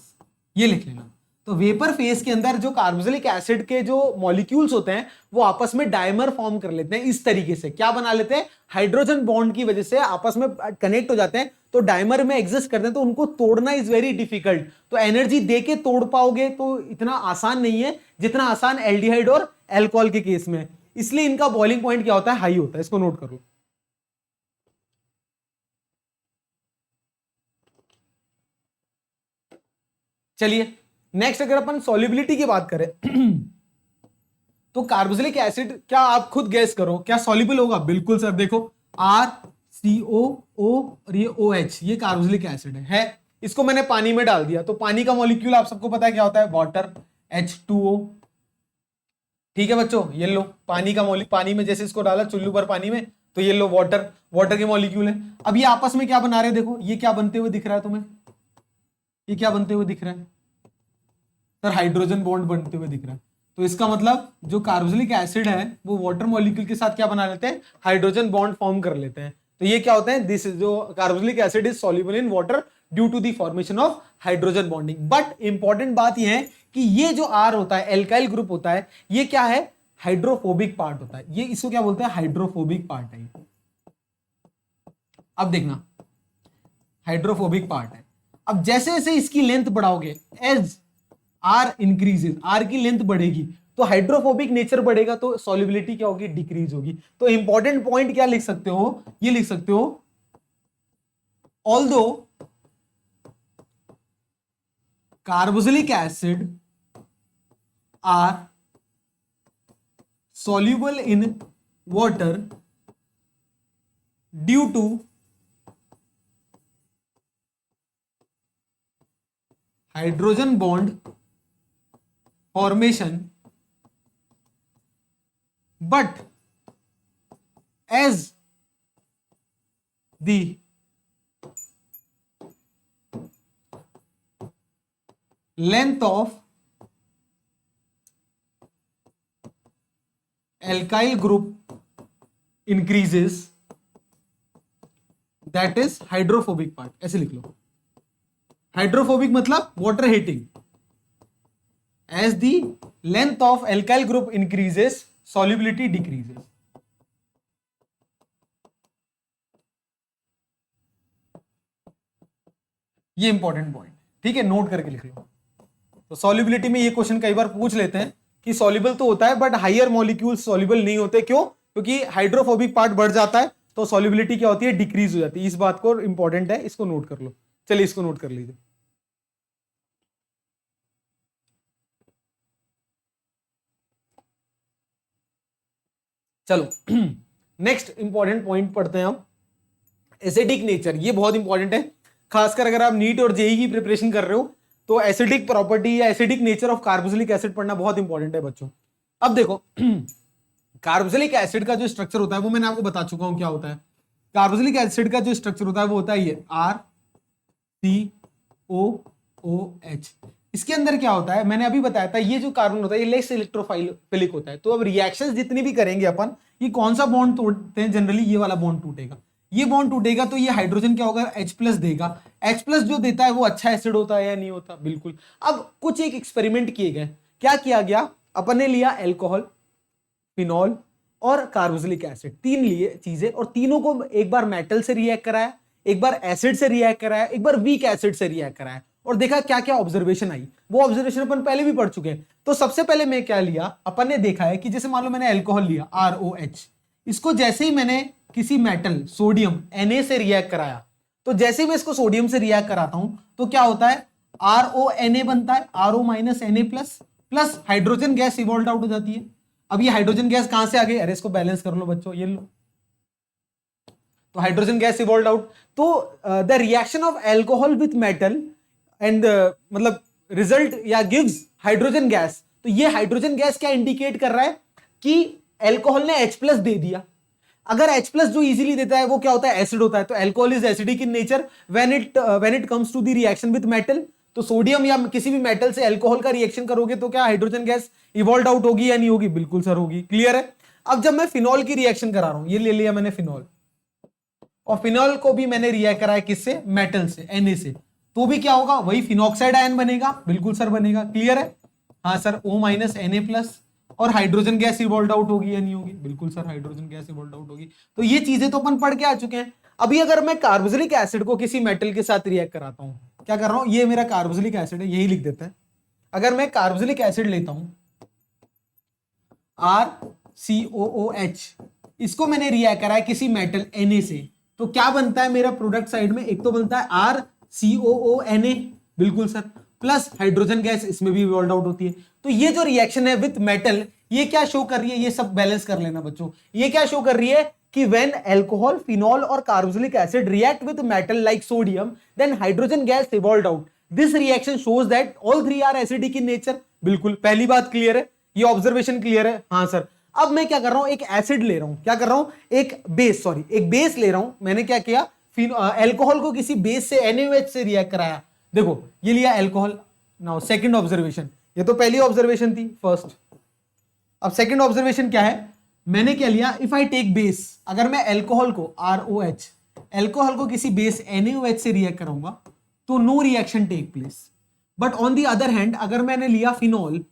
ये लिख लेना। तो वेपर फेज के अंदर जो कार्बोक्सिलिक एसिड के जो मॉलिक्यूल्स होते हैं वो आपस में डाइमर फॉर्म कर लेते हैं इस तरीके से। क्या बना लेते हैं, हाइड्रोजन बॉन्ड की वजह से आपस में कनेक्ट हो जाते हैं, तो डाइमर में एग्जिस्ट करते हैं, तो उनको तोड़ना इज वेरी डिफिकल्ट। तो एनर्जी देके तोड़ पाओगे तो इतना आसान नहीं है जितना आसान एल्डिहाइड और एल्कोहल के केस में, इसलिए इनका बॉइलिंग पॉइंट क्या होता है, हाई होता है। इसको नोट करो। चलिए नेक्स्ट, अगर अपन सॉल्युबिलिटी की बात करें तो कार्बोक्सिलिक एसिड, क्या आप खुद गैस करो, क्या सॉल्युबल होगा? बिल्कुल सर, देखो RCOO और ये OH, ये कार्बोक्सिलिक एसिड है। इसको मैंने पानी में डाल दिया, तो पानी का मॉलिक्यूल आप सबको पता है क्या होता है, वाटर, H2O। ठीक है बच्चों, ये लो पानी का मॉलिक्यूल, पानी में जैसे इसको डाला चुल्लू पर पानी में, तो ये लो वाटर, वाटर के मॉलिक्यूल है। अब ये आपस में क्या बना रहे हैं, देखो ये क्या बनते हुए दिख रहा है तुम्हें, ये क्या बनते हुए दिख रहा है सर, हाइड्रोजन बॉन्ड बनते हुए दिख रहा है। तो इसका मतलब जो कार्बोक्सिलिक एसिड है वो वाटर मॉलिक्यूल के साथ क्या बना लेते हैं, हाइड्रोजन बॉन्ड फॉर्म कर लेते हैं। तो ये क्या होता है, दिस जो carboxylic acid is soluble in water due to the formation of hydrogen bonding. But important बात ये है कि ये जो R होता है, एल्काइल ग्रुप होता है, ये क्या है, हाइड्रोफोबिक पार्ट होता है। ये इसको क्या बोलते हैं, हाइड्रोफोबिक पार्ट है। अब देखना, हाइड्रोफोबिक पार्ट है। अब जैसे जैसे इसकी लेंथ बढ़ाओगे, एज R इंक्रीजेस, R की लेंथ बढ़ेगी तो हाइड्रोफोबिक नेचर बढ़ेगा, तो सॉल्युबिलिटी क्या होगी, डिक्रीज होगी। तो इंपॉर्टेंट पॉइंट क्या लिख सकते हो, ये लिख सकते हो, although carboxylic acid are soluble in water due to hydrogen bond formation, but as the length of alkyl group increases, that is hydrophobic part। ऐसे लिख लो, हाइड्रोफोबिक मतलब water hating, as the length of alkyl group increases solubility decreases. ये important point, ठीक है, note करके लिख लो। तो सॉल्युबिलिटी में ये क्वेश्चन कई बार पूछ लेते हैं कि सॉल्युबल तो होता है बट हायर मॉलिक्यूल सॉल्युबल नहीं होते, क्यों? क्योंकि हाइड्रोफोबिक पार्ट बढ़ जाता है तो सॉल्युबिलिटी क्या होती है, डिक्रीज हो जाती है। इस बात को इंपॉर्टेंट है, इसको नोट कर लो। चलिए इसको नोट कर लीजिए। चलो नेक्स्ट इंपॉर्टेंट पॉइंट पढ़ते हैं हम, एसिडिक नेचर। ये बहुत इंपॉर्टेंट है, खासकर अगर आप नीट और जेई की प्रिपरेशन कर रहे हो तो एसिडिक प्रॉपर्टी या acidic nature of carboxylic acid पढ़ना बहुत इंपॉर्टेंट है बच्चों। अब देखो कार्बोक्सिलिक एसिड का जो स्ट्रक्चर होता है वो मैंने आपको बता चुका हूं क्या होता है। कार्बोक्सिलिक एसिड का जो स्ट्रक्चर होता है वो होता है ये RCOOH। इसके अंदर क्या होता है, मैंने अभी बताया था, ये जो कार्बन होता है ये लेस इलेक्ट्रोफिलिक होता है। तो अब रिएक्शंस जितनी भी करेंगे अपन, ये कौन सा बॉन्ड तोड़ते हैं, जनरली ये वाला बॉन्ड टूटेगा। ये बॉन्ड टूटेगा तो ये हाइड्रोजन क्या होगा, H+ देगा। H+ जो देता है वो अच्छा एसिड होता है या नहीं होता, बिल्कुल। अब कुछ एक एक्सपेरिमेंट किए गए, क्या किया गया, अपन ने लिया एल्कोहल, फिनॉल और कार्बोक्सिलिक एसिड, तीन लिए चीजें, और तीनों को एक बार मेटल से रिएक्ट कराया, एक बार एसिड से रिएक्ट कराया, एक बार वीक एसिड से रिएक्ट कराया, और देखा क्या क्या ऑब्जर्वेशन आई। वो ऑब्जर्वेशन अपन पहले भी पढ़ चुके हैं। तो सबसे पहले मैं क्या लिया, अपन ने देखा है कि जैसे मान लो मैंने अल्कोहल लिया ROH, इसको जैसे ही मैंने किसी मेटल सोडियम Na से रिएक्ट कराया, तो जैसे ही मैं इसको सोडियम से रिएक्ट कराता हूं तो क्या होता है, RONA बनता है, RO-Na plus hydrogen gas evolve out हो जाती है। अब ये हाइड्रोजन गैस कहां से आ गई, अरे इसको बैलेंस कर लो बच्चों, ये लो, तो हाइड्रोजन गैस इवॉल्व आउट। तो the reaction of alcohol with metal and मतलब रिजल्ट या गिव्स हाइड्रोजन गैस। तो ये हाइड्रोजन गैस क्या इंडिकेट कर रहा है कि एल्कोहल ने H प्लस दे दिया। अगर H प्लस जो इजीली देता है वो क्या होता है, एसिड होता है। तो alcohol is acidic in nature when it comes to the reaction with metal. तो सोडियम या किसी भी मेटल से एल्कोहल का रिएक्शन करोगे तो क्या हाइड्रोजन गैस इवॉल्व आउट होगी या नहीं होगी? बिल्कुल सर होगी। क्लियर है। अब जब मैं फिनॉल की रिएक्शन करा रहा हूं, ये ले लिया मैंने फिनॉल, और फिनॉल को भी मैंने रिएक्ट कराया किससे? मेटल से, Na से, तो भी क्या होगा? वही फिनॉक्साइड आयन बनेगा। बिल्कुल सर बनेगा। क्लियर है। हाँ sir, O minus Na plus, और हाइड्रोजन गैस इवॉल्व आउट होगी या नहीं होगी? बिल्कुल sir, hydrogen gas evolve out होगी। तो ये चीजें तो अपन पढ़ के आ चुके हैं। अभी अगर मैं कार्बोक्सिलिक एसिड को किसी मेटल के साथ रिएक्ट कराता हूं, क्या कर रहा हूं? ये मेरा कार्बोक्सिलिक एसिड है, यही लिख देते हैं। अगर मैं कार्बोक्सिलिक एसिड लेता हूं RCOOH, इसको मैंने रिएक्ट कराया किसी मेटल Na से, तो क्या बनता है मेरा प्रोडक्ट साइड में? एक तो बनता है RCOONA, बिल्कुल सर, प्लस हाइड्रोजन गैस इसमें भी इवॉल्व आउट होती है। तो ये जो रिएक्शन है विद मेटल, ये क्या शो कर रही है? ये सब बैलेंस कर लेना बच्चों। ये क्या शो कर रही है कि व्हेन अल्कोहल, फिनॉल और carboxylic acid react with metal like sodium, then hydrogen gas evolve out. This reaction shows that all three are acidic in nature. बिल्कुल, पहली बात क्लियर है, ये ऑब्जर्वेशन क्लियर है। हाँ सर। अब मैं क्या कर रहा हूं? एक एसिड ले रहा हूं। क्या कर रहा हूं? एक बेस ले रहा हूं। मैंने क्या किया? अल्कोहल को किसी बेस से, NaOH से रिएक्ट कराया। देखो, ये लिया अल्कोहल। नाउ सेकंड ऑब्जर्वेशन, ये तो पहली ऑब्जर्वेशन थी, फर्स्ट। अब सेकंड ऑब्जर्वेशन क्या है? मैंने क्या लिया? इफ आई टेक बेस, अगर मैं अल्कोहल को ROH, अल्कोहल को किसी बेस NaOH से रिएक्ट कराऊंगा तो no reaction take place. But on the other hand, अगर मैंने लिया फिनॉल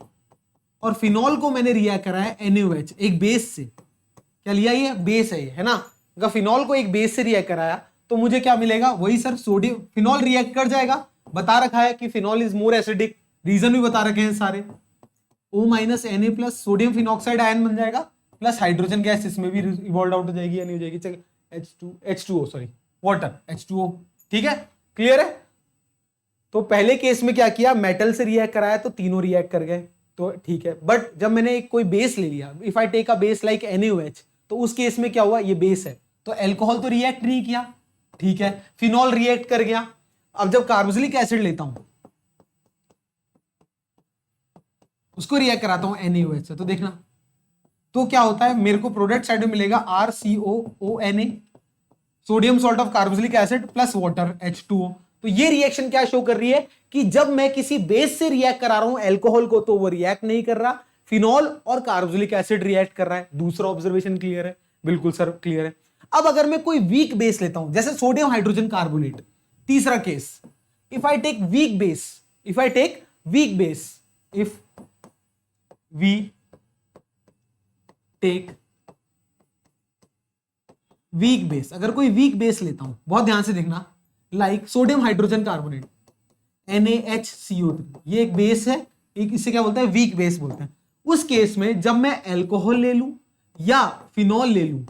और फिनॉल को मैंने रिएक्ट कराया NaOH एक बेस से, क्या लिया? ये बेस है, ये है ना। अगर फिनॉल को एक बेस से रिएक्ट कराया तो मुझे क्या मिलेगा? वही सर, सोडियम। फिनॉल रिएक्ट कर जाएगा, बता रखा है कि phenol is more acidic, reason भी बता रखे हैं सारे। O minus Na plus sodium phenoxide ion बन जाएगा, प्लस हाइड्रोजन गैस इसमें भी इवॉल्व आउट हो जाएगी या नहीं हो जाएगी? चलिए, H2O सॉरी, वाटर, H2O। ठीक है, क्लियर है। तो पहले केस में क्या किया? मेटल से रिएक्ट कराया तो तीनों रिएक्ट कर गए, तो ठीक है। बट जब मैंने एक कोई बेस ले लिया, if I take a base like NaOH, तो उस केस में क्या हुआ? ये बेस है, तो अल्कोहल तो रिएक्ट नहीं किया, ठीक है, फिनॉल रिएक्ट कर गया। अब जब कार्बोक्सिलिक एसिड लेता हूं, उसको रिएक्ट कराता हूं NaOH से, तो देखना तो क्या होता है? मेरे को प्रोडक्ट साइड में मिलेगा RCOONA, sodium salt of carboxylic acid plus water, H2O। तो ये रिएक्शन क्या शो कर रही है कि जब मैं किसी बेस से रिएक्ट करा रहा हूं अल्कोहल को, तो वो रिएक्ट नहीं कर रहा, फिनॉल और कार्बोक्सिलिक एसिड रिएक्ट कर रहा है। दूसरा ऑब्जर्वेशन क्लियर है? बिल्कुल सर, क्लियर है। अब अगर मैं कोई वीक बेस लेता हूं, जैसे सोडियम हाइड्रोजन कार्बोनेट, तीसरा case, if I take weak base, if we take weak base, अगर कोई वीक बेस लेता हूं, बहुत ध्यान से देखना, like sodium hydrogen carbonate NaHCO3, ये एक बेस है, एक इसे क्या बोलते हैं? वीक बेस बोलते हैं। उस केस में जब मैं अल्कोहल ले लूं या फिनॉल ले लूं,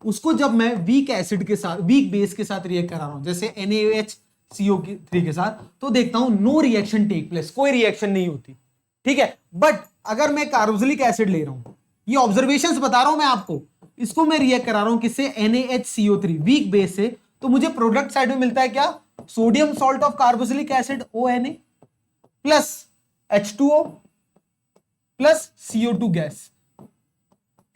उसको जब मैं वीक एसिड के साथ, वीक बेस के साथ रिएक्ट करा रहा हूं, जैसे NaHCO3 के साथ, तो देखता हूं नो रिएक्शन टेक प्लेस, कोई रिएक्शन नहीं होती, ठीक है। बट अगर मैं कार्बोक्सिलिक एसिड ले रहा हूं, ये ऑब्जर्वेशंस बता रहा हूं मैं आपको, इसको मैं रिएक्ट करा रहा हूं किससे? NaHCO3 वीक बेस से, तो मुझे प्रोडक्ट साइड में मिलता है क्या? Sodium salt of carboxylic acid ONA plus H2O plus CO2 gas,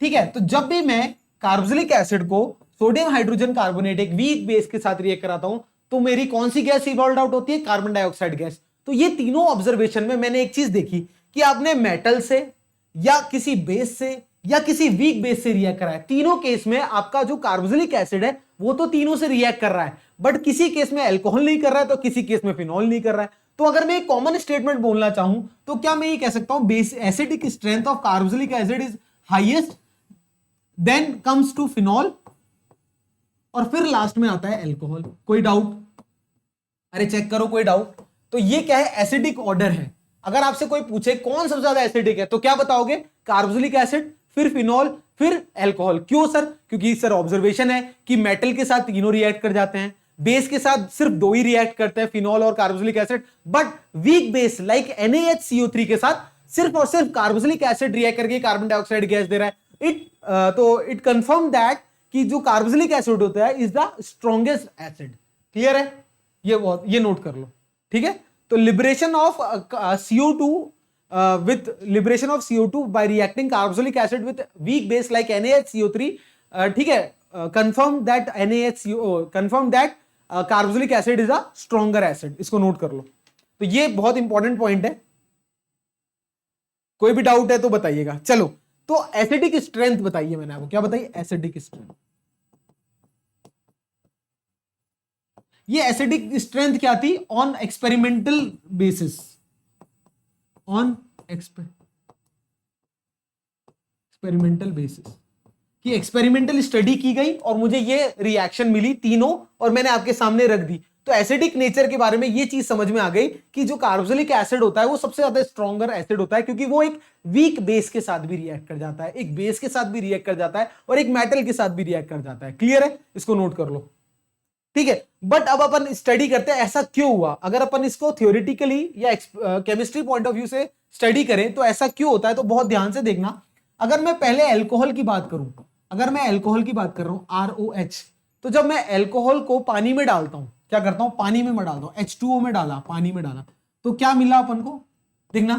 ठीक है। तो जब भी मैं कार्बोक्सिलिक एसिड को सोडियम हाइड्रोजन कार्बोनेट एक वीक बेस के साथ रिएक्ट कराता हूं, तो मेरी कौन सी गैस इवॉल्व आउट होती है? Carbon dioxide gas. तो ये तीनों ऑब्जर्वेशन में मैंने एक चीज देखी कि आपने मेटल से या किसी बेस से या किसी वीक बेस से रिएक्ट करा है, तीनों केस में आपका जो कार्बोक्सिलिक एसिड है वो तो तीनों से रिएक्ट कर रहा है, बट किसी केस में अल्कोहल नहीं कर रहा है, तो किसी केस में फिनॉल नहीं कर रहा है। तो अगर मैं एक कॉमन स्टेटमेंट बोलना चाहूं तो क्या मैं ये कह सकता हूं base acidic strength of carboxylic acid is highest, then comes to phenol, और फिर लास्ट में आता है अल्कोहल। कोई डाउट? अरे चेक करो, कोई डाउट? तो ये क्या है? एसिडिक ऑर्डर है। अगर आपसे कोई पूछे कौन सबसे ज्यादा एसिडिक है, तो क्या बताओगे? कार्बोक्सिलिक एसिड, फिर फिनॉल, फिर अल्कोहल। क्यों सर? क्योंकि सर ऑब्जर्वेशन है कि मेटल के साथ तीनों रिएक्ट कर जाते हैं, बेस के साथ सिर्फ दो ही रिएक्ट करते हैं, फिनॉल और carboxylic acid, but weak base like NaHCO3 के साथ सिर्फ और सिर्फ कार्बोक्सिलिक एसिड रिएक्ट करके कार्बन डाइऑक्साइड गैस दे रहा है। इट कंफर्म दैट कि जो कार्बोक्सिलिक एसिड होता है is the strongest acid. Clear है? ये नोट कर लो, ठीक है। तो liberation of CO2 with liberation of CO2 by reacting carboxylic acid with weak base like NaHCO3, ठीक है, confirm that carboxylic acid is a stronger acid, इसको नोट कर लो। तो ये बहुत इंपॉर्टेंट पॉइंट है, कोई भी डाउट है तो बताइएगा। चलो, तो एसिडिक स्ट्रेंथ बताइए, मैंने आपको क्या बताई, एसिडिक स्ट्रेंथ। ये एसिडिक स्ट्रेंथ क्या थी, on experimental basis, on experimental basis, कि एक्सपेरिमेंटल स्टडी की गई और मुझे ये रिएक्शन मिली तीनों, और मैंने आपके सामने रख दी। तो एसिडिक नेचर के बारे में ये चीज समझ में आ गई कि जो कार्बोक्सिलिक एसिड होता है वो सबसे ज्यादा स्ट्रॉन्गर एसिड होता है, क्योंकि वो एक वीक बेस के साथ भी रिएक्ट कर जाता है, एक बेस के साथ भी रिएक्ट कर जाता है, और एक मेटल के साथ भी रिएक्ट कर जाता है। क्लियर है, इसको नोट कर लो, ठीक है। बट अब अपन स्टडी करते हैं ऐसा क्यों हुआ। अगर अपन इसको थ्योरेटिकली या केमिस्ट्री पॉइंट ऑफ व्यू से स्टडी करें तो ऐसा क्यों होता है, तो बहुत ध्यान से देखना। अगर मैं पहले अल्कोहल की बात करूं, अगर मैं अल्कोहल की बात कर रहा हूं ROH, तो जब मैं अल्कोहल को पानी में डालता हूं, क्या करता हूं, पानी में डालता हूं, H2O में डाला, पानी में डाला, तो क्या मिला अपन को, देखना,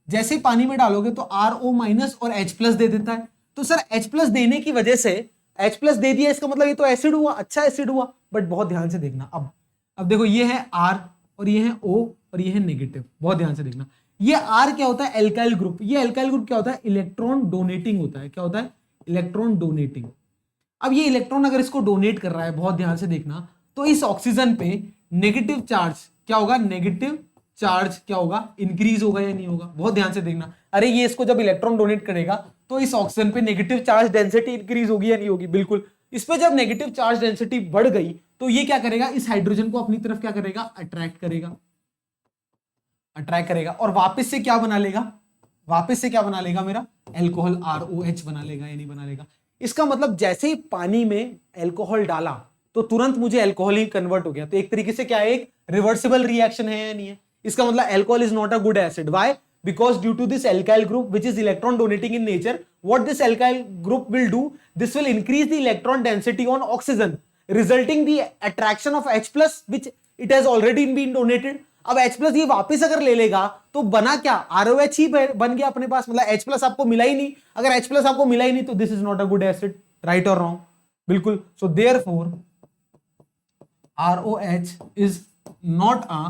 जैसे पानी में डालोगे तो RO- और H+ दे देता है। तो सर H+ देने की वजह से, H+ दे दिया, इसका मतलब ये तो एसिड हुआ, अच्छा एसिड हुआ। बट बहुत ध्यान से देखना, अब देखो, ये है R और ये है O और ये है नेगेटिव, बहुत ध्यान से देखना। ये R क्या होता है, एल्काइल ग्रुप। ये एल्काइल ग्रुप क्या होता है, इलेक्ट्रॉन डोनेटिंग होता है। क्या होता है, इलेक्ट्रॉन डोनेटिंग। अब ये इलेक्ट्रॉन अगर इसको डोनेट कर रहा है, बहुत ध्यान से देखना, तो इस ऑक्सीजन पे नेगेटिव चार्ज क्या होगा, नेगेटिव चार्ज क्या होगा, इंक्रीज होगा या नहीं होगा, बहुत ध्यान से देखना। अरे ये इसको जब इलेक्ट्रॉन डोनेट करेगा तो इस ऑक्सीजन पे नेगेटिव चार्ज डेंसिटी इंक्रीज होगी या नहीं होगी, बिल्कुल। इस पे जब नेगेटिव चार्ज डेंसिटी बढ़ गई तो ये क्या करेगा, इस हाइड्रोजन को अपनी तरफ क्या करेगा, अट्रैक्ट करेगा, अट्रैक्ट करेगा, और वापस से क्या बना लेगा, वापस से क्या बना लेगा, मेरा अल्कोहल ROH बना लेगा या नहीं बना लेगा। इसका मतलब जैसे ही पानी में अल्कोहल डाला तो तुरंत मुझे अल्कोहल ही कन्वर्ट हो गया। तो एक तरीके से क्या है, एक रिवर्सिबल रिएक्शन है या नहीं है। इसका मतलब alcohol is not a good acid. Why, because due to this alkyl group which is electron donating in nature, what this alkyl group will do, this will increase the electron density on oxygen, resulting the attraction of H+ which it has already been donated। अब H+ ये वापस अगर ले लेगा तो बना क्या, ROH ही बन गया अपने पास, मतलब H+ आपको मिला ही नहीं। अगर H+ आपको मिला ही नहीं तो this is not a good acid, right और रॉन्ग, बिल्कुल। So therefore ROH is not a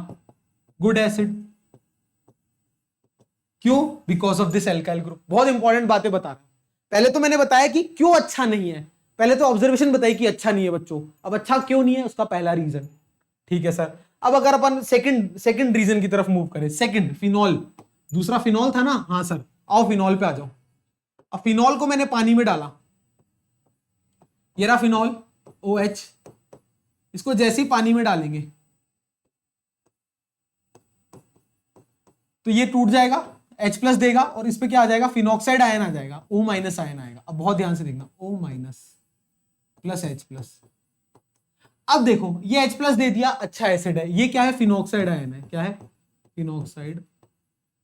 good acid. क्यों, because of this alkyl group. बहुत इंपॉर्टेंट बातें बता रहा हूं। पहले तो मैंने बताया कि क्यों अच्छा नहीं है, पहले तो ऑब्जर्वेशन बताई कि अच्छा नहीं है बच्चों। अब अच्छा क्यों नहीं है, उसका पहला रीजन, ठीक है सर। अब अगर अपन सेकंड रीजन की तरफ मूव करें, सेकंड फिनॉल, दूसरा फिनॉल था ना, हाँ सर, आओ फिनॉल पे आ जाओ। अब फिनॉल को मैंने पानी में डाला, ये रहा फिनॉल OH, इसको जैसे ही पानी में डालेंगे तो ये टूट जाएगा, H+ देगा, और इस पे क्या आ जाएगा, फिनॉक्साइड आयन आ जाएगा, O- आयन आएगा। अब बहुत ध्यान से देखना, O- प्लस H+। अब देखो ये H+ दे दिया, अच्छा एसिड है। ये क्या है, फिनॉक्साइड आयन है। क्या है, फिनॉक्साइड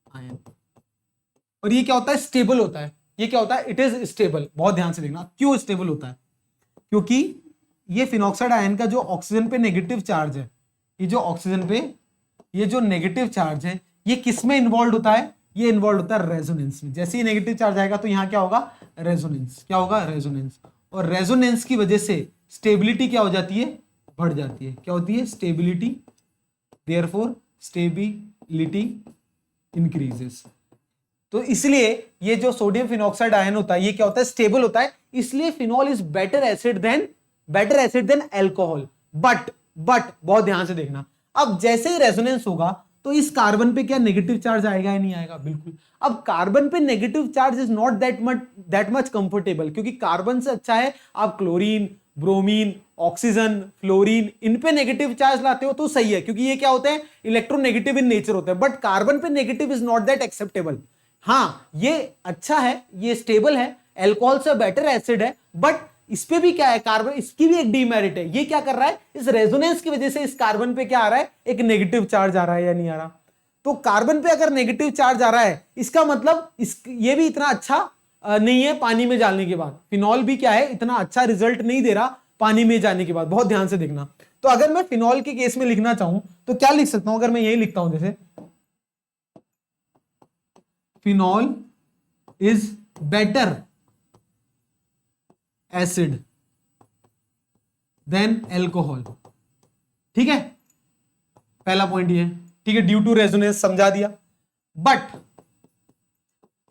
आयन। और ये क्या होता है, स्टेबल होता है। ये क्या होता है, इट इज स्टेबल। बहुत ध्यान से देखना, क्यों स्टेबल होता है, क्योंकि ये फिनॉक्साइड आयन का जो ऑक्सीजन पे नेगेटिव चार्ज है, ये जो ऑक्सीजन पे ये जो नेगेटिव चार्ज है, ये किस में इन्वॉल्व होता है, ये इन्वॉल्व होता है रेजोनेंस में। जैसे ही नेगेटिव चार्ज आएगा तो यहां क्या होगा, रेजोनेंस। क्या होगा, रेजोनेंस। और रेजोनेंस की वजह से स्टेबिलिटी क्या हो जाती है, बढ़ जाती है। क्या होती है, स्टेबिलिटी, देयरफॉर स्टेबिलिटी इंक्रीजेस। तो इसलिए ये जो सोडियम फिनॉक्साइड आयन होता है, ये क्या होता है, स्टेबल होता है। इसलिए phenol is better acid than alcohol. But बहुत ध्यान से देखना, अब जैसे ही रेजोनेंस होगा तो इस कार्बन पे क्या नेगेटिव चार्ज आएगा या नहीं आएगा, बिल्कुल। अब कार्बन पे negative charge is not that much comfortable, क्योंकि कार्बन से अच्छा है आप क्लोरीन, ब्रोमीन, ऑक्सीजन, फ्लोरीन, इन पे नेगेटिव चार्ज लाते हो तो सही है, क्योंकि ये क्या होते हैं, इलेक्ट्रोनेगेटिव इन नेचर होते हैं। बट कार्बन पे negative is not that acceptable. हाँ, ये अच्छा है, ये स्टेबल है, अल्कोहल से बेटर एसिड है, बट इस पे भी क्या है, कार्बन, इसकी भी एक डीमेरिट है। ये क्या कर रहा है, इस रेजोनेंस की वजह से इस कार्बन पे क्या आ रहा है, एक नेगेटिव चार्ज आ रहा है या नहीं आ रहा। तो कार्बन पे अगर नेगेटिव चार्ज आ रहा है, इसका मतलब ये भी इतना अच्छा नहीं है पानी में डालने के बाद। फिनॉल भी क्या है, इतना अच्छा रिजल्ट नहीं दे रहा पानी में जाने के बाद। बहुत ध्यान से देखना, तो अगर मैं फिनॉल के केस में लिखना चाहूं तो क्या लिख सकता हूं? अगर मैं यही लिखता हूं जैसे phenol is better acid than alcohol, ठीक है, पहला पॉइंट ये है, ठीक है, ड्यू टू रेजोनेंस समझा दिया। बट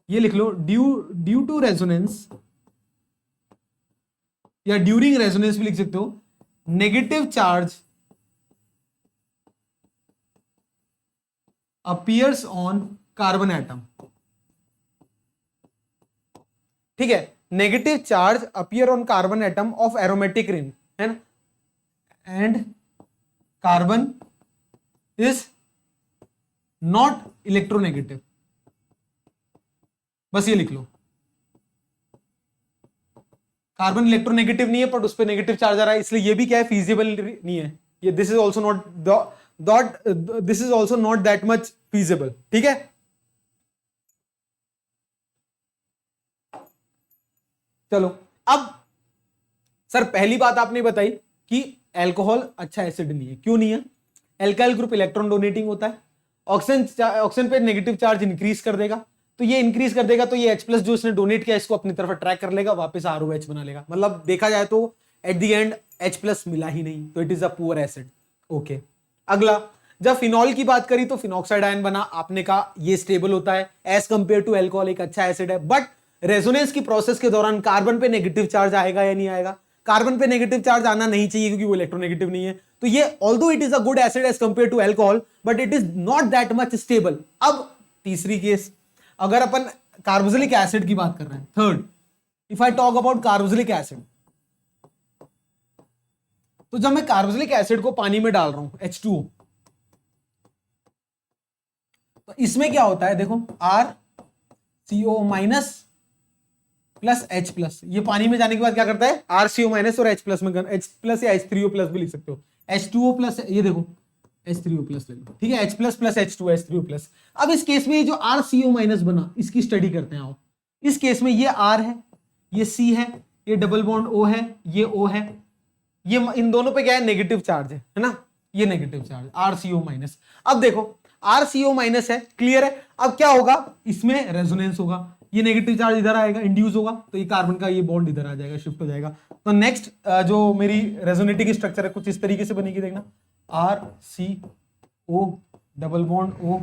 ये लिख लो, ड्यू टू रेजोनेंस या ड्यूरिंग रेजोनेंस भी लिख सकते हो, negative charge appears on carbon atom, ठीक है, negative charge appear on carbon atom of aromatic ring, है ना, and carbon is not electronegative, बस ये लिख लो, कार्बन इलेक्ट्रोनेगेटिव नहीं है पर उस पर नेगेटिव चार्ज आ रहा है, इसलिए ये भी क्या है, फीजिबल नहीं है ये, this is also not that much feasible, ठीक है। चलो अब सर पहली बात आपने बताई कि अल्कोहल अच्छा एसिड नहीं है, क्यों नहीं है? एल्काइल ग्रुप इलेक्ट्रॉन डोनेटिंग होता है, ऑक्सीजन पे नेगेटिव चार्ज इंक्रीज कर देगा, तो ये इंक्रीज कर देगा तो ये H+ जो इसने डोनेट किया इसको अपनी तरफ अट्रैक्ट कर लेगा, वापस ROH बना लेगा, मतलब देखा जाए तो एट द एंड H+ मिला ही नहीं, तो it is a poor acid. Okay, अगला जब फिनॉल की बात करी तो फिनॉक्साइड आयन बना, आपने कहा ये स्टेबल होता है एज कंपेयर टू अल्कोहल, एक अच्छा एसिड है, बट रेजोनेंस की प्रोसेस के दौरान कार्बन पे नेगेटिव चार्ज आएगा या नहीं आएगा? कार्बन पे नेगेटिव चार्ज आना नहीं चाहिए क्योंकि वो इलेक्ट्रोनेगेटिव नहीं है, तो ये although it is a good acid as compare to alcohol but it is not that much stable. अब तीसरी केस, अगर अपन कार्बोक्सिलिक एसिड की बात कर रहे हैं, third, if I talk about carboxylic acid, तो जब मैं कार्बोक्सिलिक एसिड को पानी में डाल रहा हूं H2O, तो इसमें क्या होता है देखो, RCO माइनस प्लस H+, ये पानी में जाने के बाद क्या करता है, RCO माइनस और H+ में H+ या H3O प्लस भी लिख सकते हो, H2O प्लस, ये देखो H3O प्लस ले लो, ठीक है, H+ plus H2 H3O plus. अब इस केस में ये जो RCO माइनस बना इसकी स्टडी करते हैं आओ। इस केस में ये R है, ये C है, ये डबल बॉन्ड O है, ये O है, ये इन दोनों पे क्या है, नेगेटिव चार्ज है ना, ये नेगेटिव चार्ज RCO माइनस। अब देखो RCO माइनस है, क्लियर है, अब क्या होगा, इसमें रेजोनेंस होगा, ये नेगेटिव चार्ज इधर आएगा, इंड्यूस होगा, तो ये कार्बन का ये बॉन्ड इधर आ जाएगा, शिफ्ट हो जाएगा। तो नेक्स्ट जो मेरी रेजोनेटिंग स्ट्रक्चर है कुछ इस तरीके से बनेगी, देखना RCO double bond O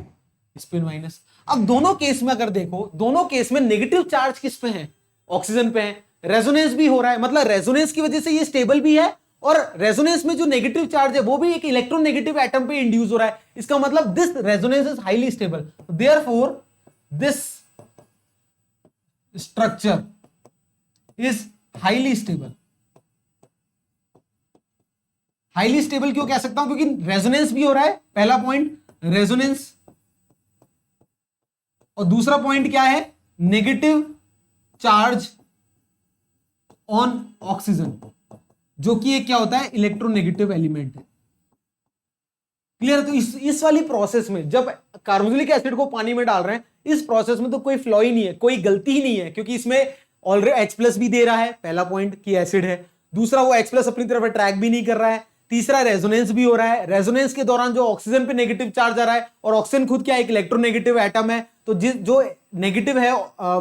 spin minus. अब दोनों केस में अगर देखो, दोनों केस में नेगेटिव चार्ज किस पे है, ऑक्सीजन पे है, रेजोनेंस भी हो रहा है, मतलब रेजोनेंस की वजह से ये स्टेबल भी है और रेजोनेंस में जो नेगेटिव चार्ज है वो भी एक इलेक्ट्रोनेगेटिव एटम पे इंड्यूस हो रहा है, इसका मतलब this resonance is highly stable, therefore this structure is highly stable. Highly stable क्यों कह सकता हूं, क्योंकि रेजोनेंस भी हो रहा है, पहला पॉइंट रेजोनेंस, और दूसरा पॉइंट क्या है, नेगेटिव चार्ज ऑन ऑक्सीजन, जो कि एक क्या होता है, इलेक्ट्रोनेगेटिव एलिमेंट है, क्लियर? तो इस वाली प्रोसेस में जब कार्बोक्सिलिक एसिड को पानी में डाल रहे हैं, इस प्रोसेस में तो कोई फ्लॉ ही नहीं है, कोई गलती ही नहीं है, क्योंकि इसमें ऑलरेडी H+ भी दे रहा है, पहला पॉइंट की एसिड है, दूसरा वो H+ अपनी तरफ अट्रैक्ट भी नहीं कर रहा है, तीसरा रेजोनेंस भी हो रहा है, रेजोनेंस के दौरान जो ऑक्सीजन पे नेगेटिव चार्ज आ रहा है, और ऑक्सीजन खुद क्या एक इलेक्ट्रोनेगेटिव एटम है, तो जो नेगेटिव है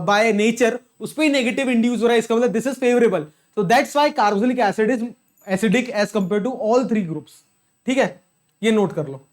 बाय नेचर उस पर ही नेगेटिव इंड्यूस हो रहा है, इसका मतलब दिस इज फेवरेबल, तो that's why carboxylic acid is acidic as compare to all three groups, ठीक है, ये नोट कर लो,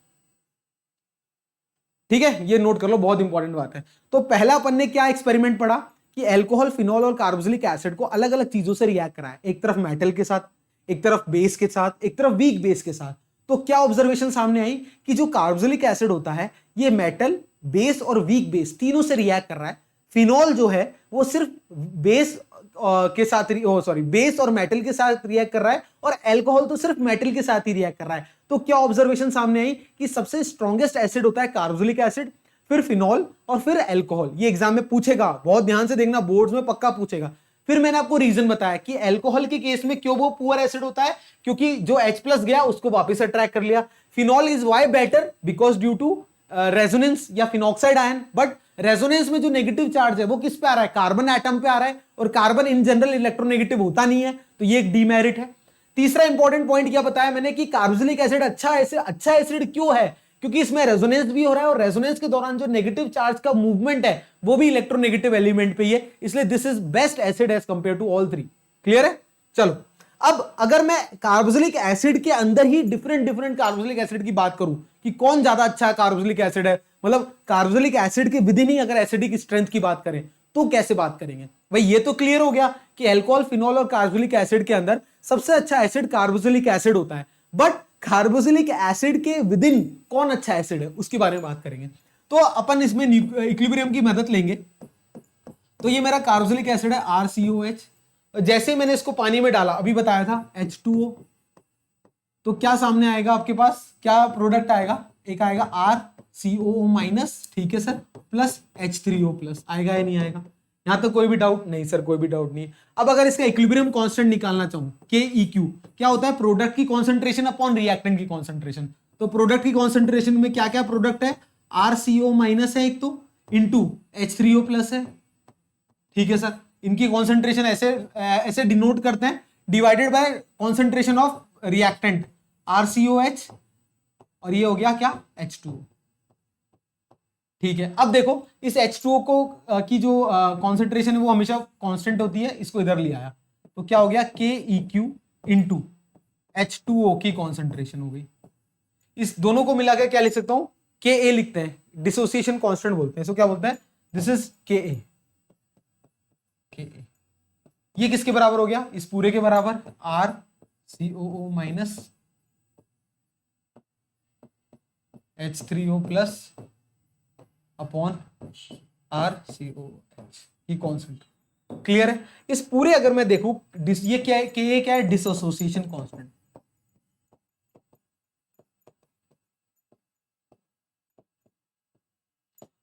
ठीक है, ये नोट कर लो, बहुत इंपॉर्टेंट बात है। तो पहला अपन ने क्या एक्सपेरिमेंट पढ़ा कि अल्कोहल, फिनॉल और कार्बोक्सिलिक एसिड को अलग अलग चीजों से रिएक्ट कराया, एक तरफ मेटल के साथ, एक तरफ बेस के साथ, एक तरफ वीक बेस के साथ। तो क्या ऑब्जर्वेशन सामने आई कि जो कार्बोक्सिलिक एसिड होता है ये मेटल, बेस और वीक बेस तीनों से रिएक्ट कर रहा है, फिनॉल जो है वो सिर्फ बेस के साथ बेस और मेटल के साथ रिएक्ट कर रहा है, और अल्कोहल तो सिर्फ मेटल के साथ ही रिएक्ट कर रहा है। तो क्या ऑब्जर्वेशन सामने आई कि सबसे स्ट्रॉन्गेस्ट एसिड होता है कार्बोक्सिलिक एसिड, फिर फिनॉल और फिर अल्कोहल। ये एग्जाम में पूछेगा, बहुत ध्यान से देखना, बोर्ड्स में पक्का पूछेगा। फिर मैंने आपको रीजन बताया कि अल्कोहल के केस में क्यों वो पुअर एसिड होता है, क्योंकि जो H+ गया उसको वापस अट्रैक्ट कर लिया। Phenol is why better, because due to resonance या फिनॉक्साइड आयन, बट रेजोनेंस में जो नेगेटिव चार्ज है वो किस पे आ रहा है, कार्बन एटम पे आ रहा है, और कार्बन इन जनरल इलेक्ट्रोनेगेटिव होता नहीं है, तो ये एक डीमेरिट है। तीसरा इंपॉर्टेंट पॉइंट क्या बताया मैंने कि कार्बोक्सिलिक एसिड अच्छा एसिड क्यों है, क्योंकि इसमें रेजोनेंस भी हो रहा है और रेजोनेंस के दौरान जो नेगेटिव चार्ज का मूवमेंट है वो भी इलेक्ट्रोनेगेटिव एलिमेंट पे ही है, इसलिए this is best acid as compare to all three. Clear है? चलो अब अगर मैं कार्बोक्सिलिक एसिड के अंदर ही डिफरेंट कार्बोक्सिलिक एसिड की बात करूं कि कौन ज्यादा अच्छा कार्बोक्सिलिक एसिड है, मतलब कार्बोक्सिलिक एसिड के विद इन ही अगर एसिडिक स्ट्रेंथ की बात करें तो कैसे बात करेंगे भाई? ये तो क्लियर हो गया कि अल्कोहल, फिनॉल और कार्बोक्सिलिक एसिड के अंदर सबसे अच्छा एसिड कार्बोक्सिलिक एसिड होता है, बट कार्बोक्सिलिक एसिड के विद इन कौन अच्छा एसिड है उसके बारे में बात करेंगे। तो अपन इसमें इक्विलिब्रियम की मदद लेंगे। तो ये मेरा कार्बोक्सिलिक एसिड है RCOH, जैसे मैंने इसको पानी में डाला, अभी बताया था H2O, तो क्या सामने आएगा आपके पास, क्या प्रोडक्ट आएगा? एक आएगा RCOO माइनस, ठीक है सर, प्लस H3O प्लस। आएगा या नहीं आएगा? यहां तक कोई भी डाउट नहीं सर? कोई भी डाउट नहीं। अब अगर इसका इक्विलिब्रियम कांस्टेंट निकालना चाहूं KEQ, क्या होता है? प्रोडक्ट की कॉन्सेंट्रेशन अपॉन रिएक्टेंट की कॉन्सेंट्रेशन। तो प्रोडक्ट की कॉन्सेंट्रेशन में क्या क्या प्रोडक्ट है? RCO माइनस है एक तो, इंटू H3O प्लस है, ठीक है सर। इनकी कॉन्सेंट्रेशन ऐसे डिनोट करते हैं, divided by concentration of reactant RCOH, और ये हो गया क्या? H2O। ठीक है, अब देखो इस H2O को की जो कॉन्सेंट्रेशन है वो हमेशा कांस्टेंट होती है, इसको इधर ले आया तो क्या हो गया? KEQ इंटू H2O की कॉन्सेंट्रेशन हो गई। इस दोनों को मिला के क्या लिख सकता हूं? KA लिखते हैं, डिसोसिएशन कांस्टेंट बोलते हैं इसको। क्या बोलते हैं? This is KA। ये किसके बराबर हो गया? इस पूरे के बराबर, RCOO minus H3O plus upon RCOH की कांस्टेंट। क्लियर है? इस पूरे अगर मैं देखूं, ये क्या है? KA क्या है? Dissociation constant.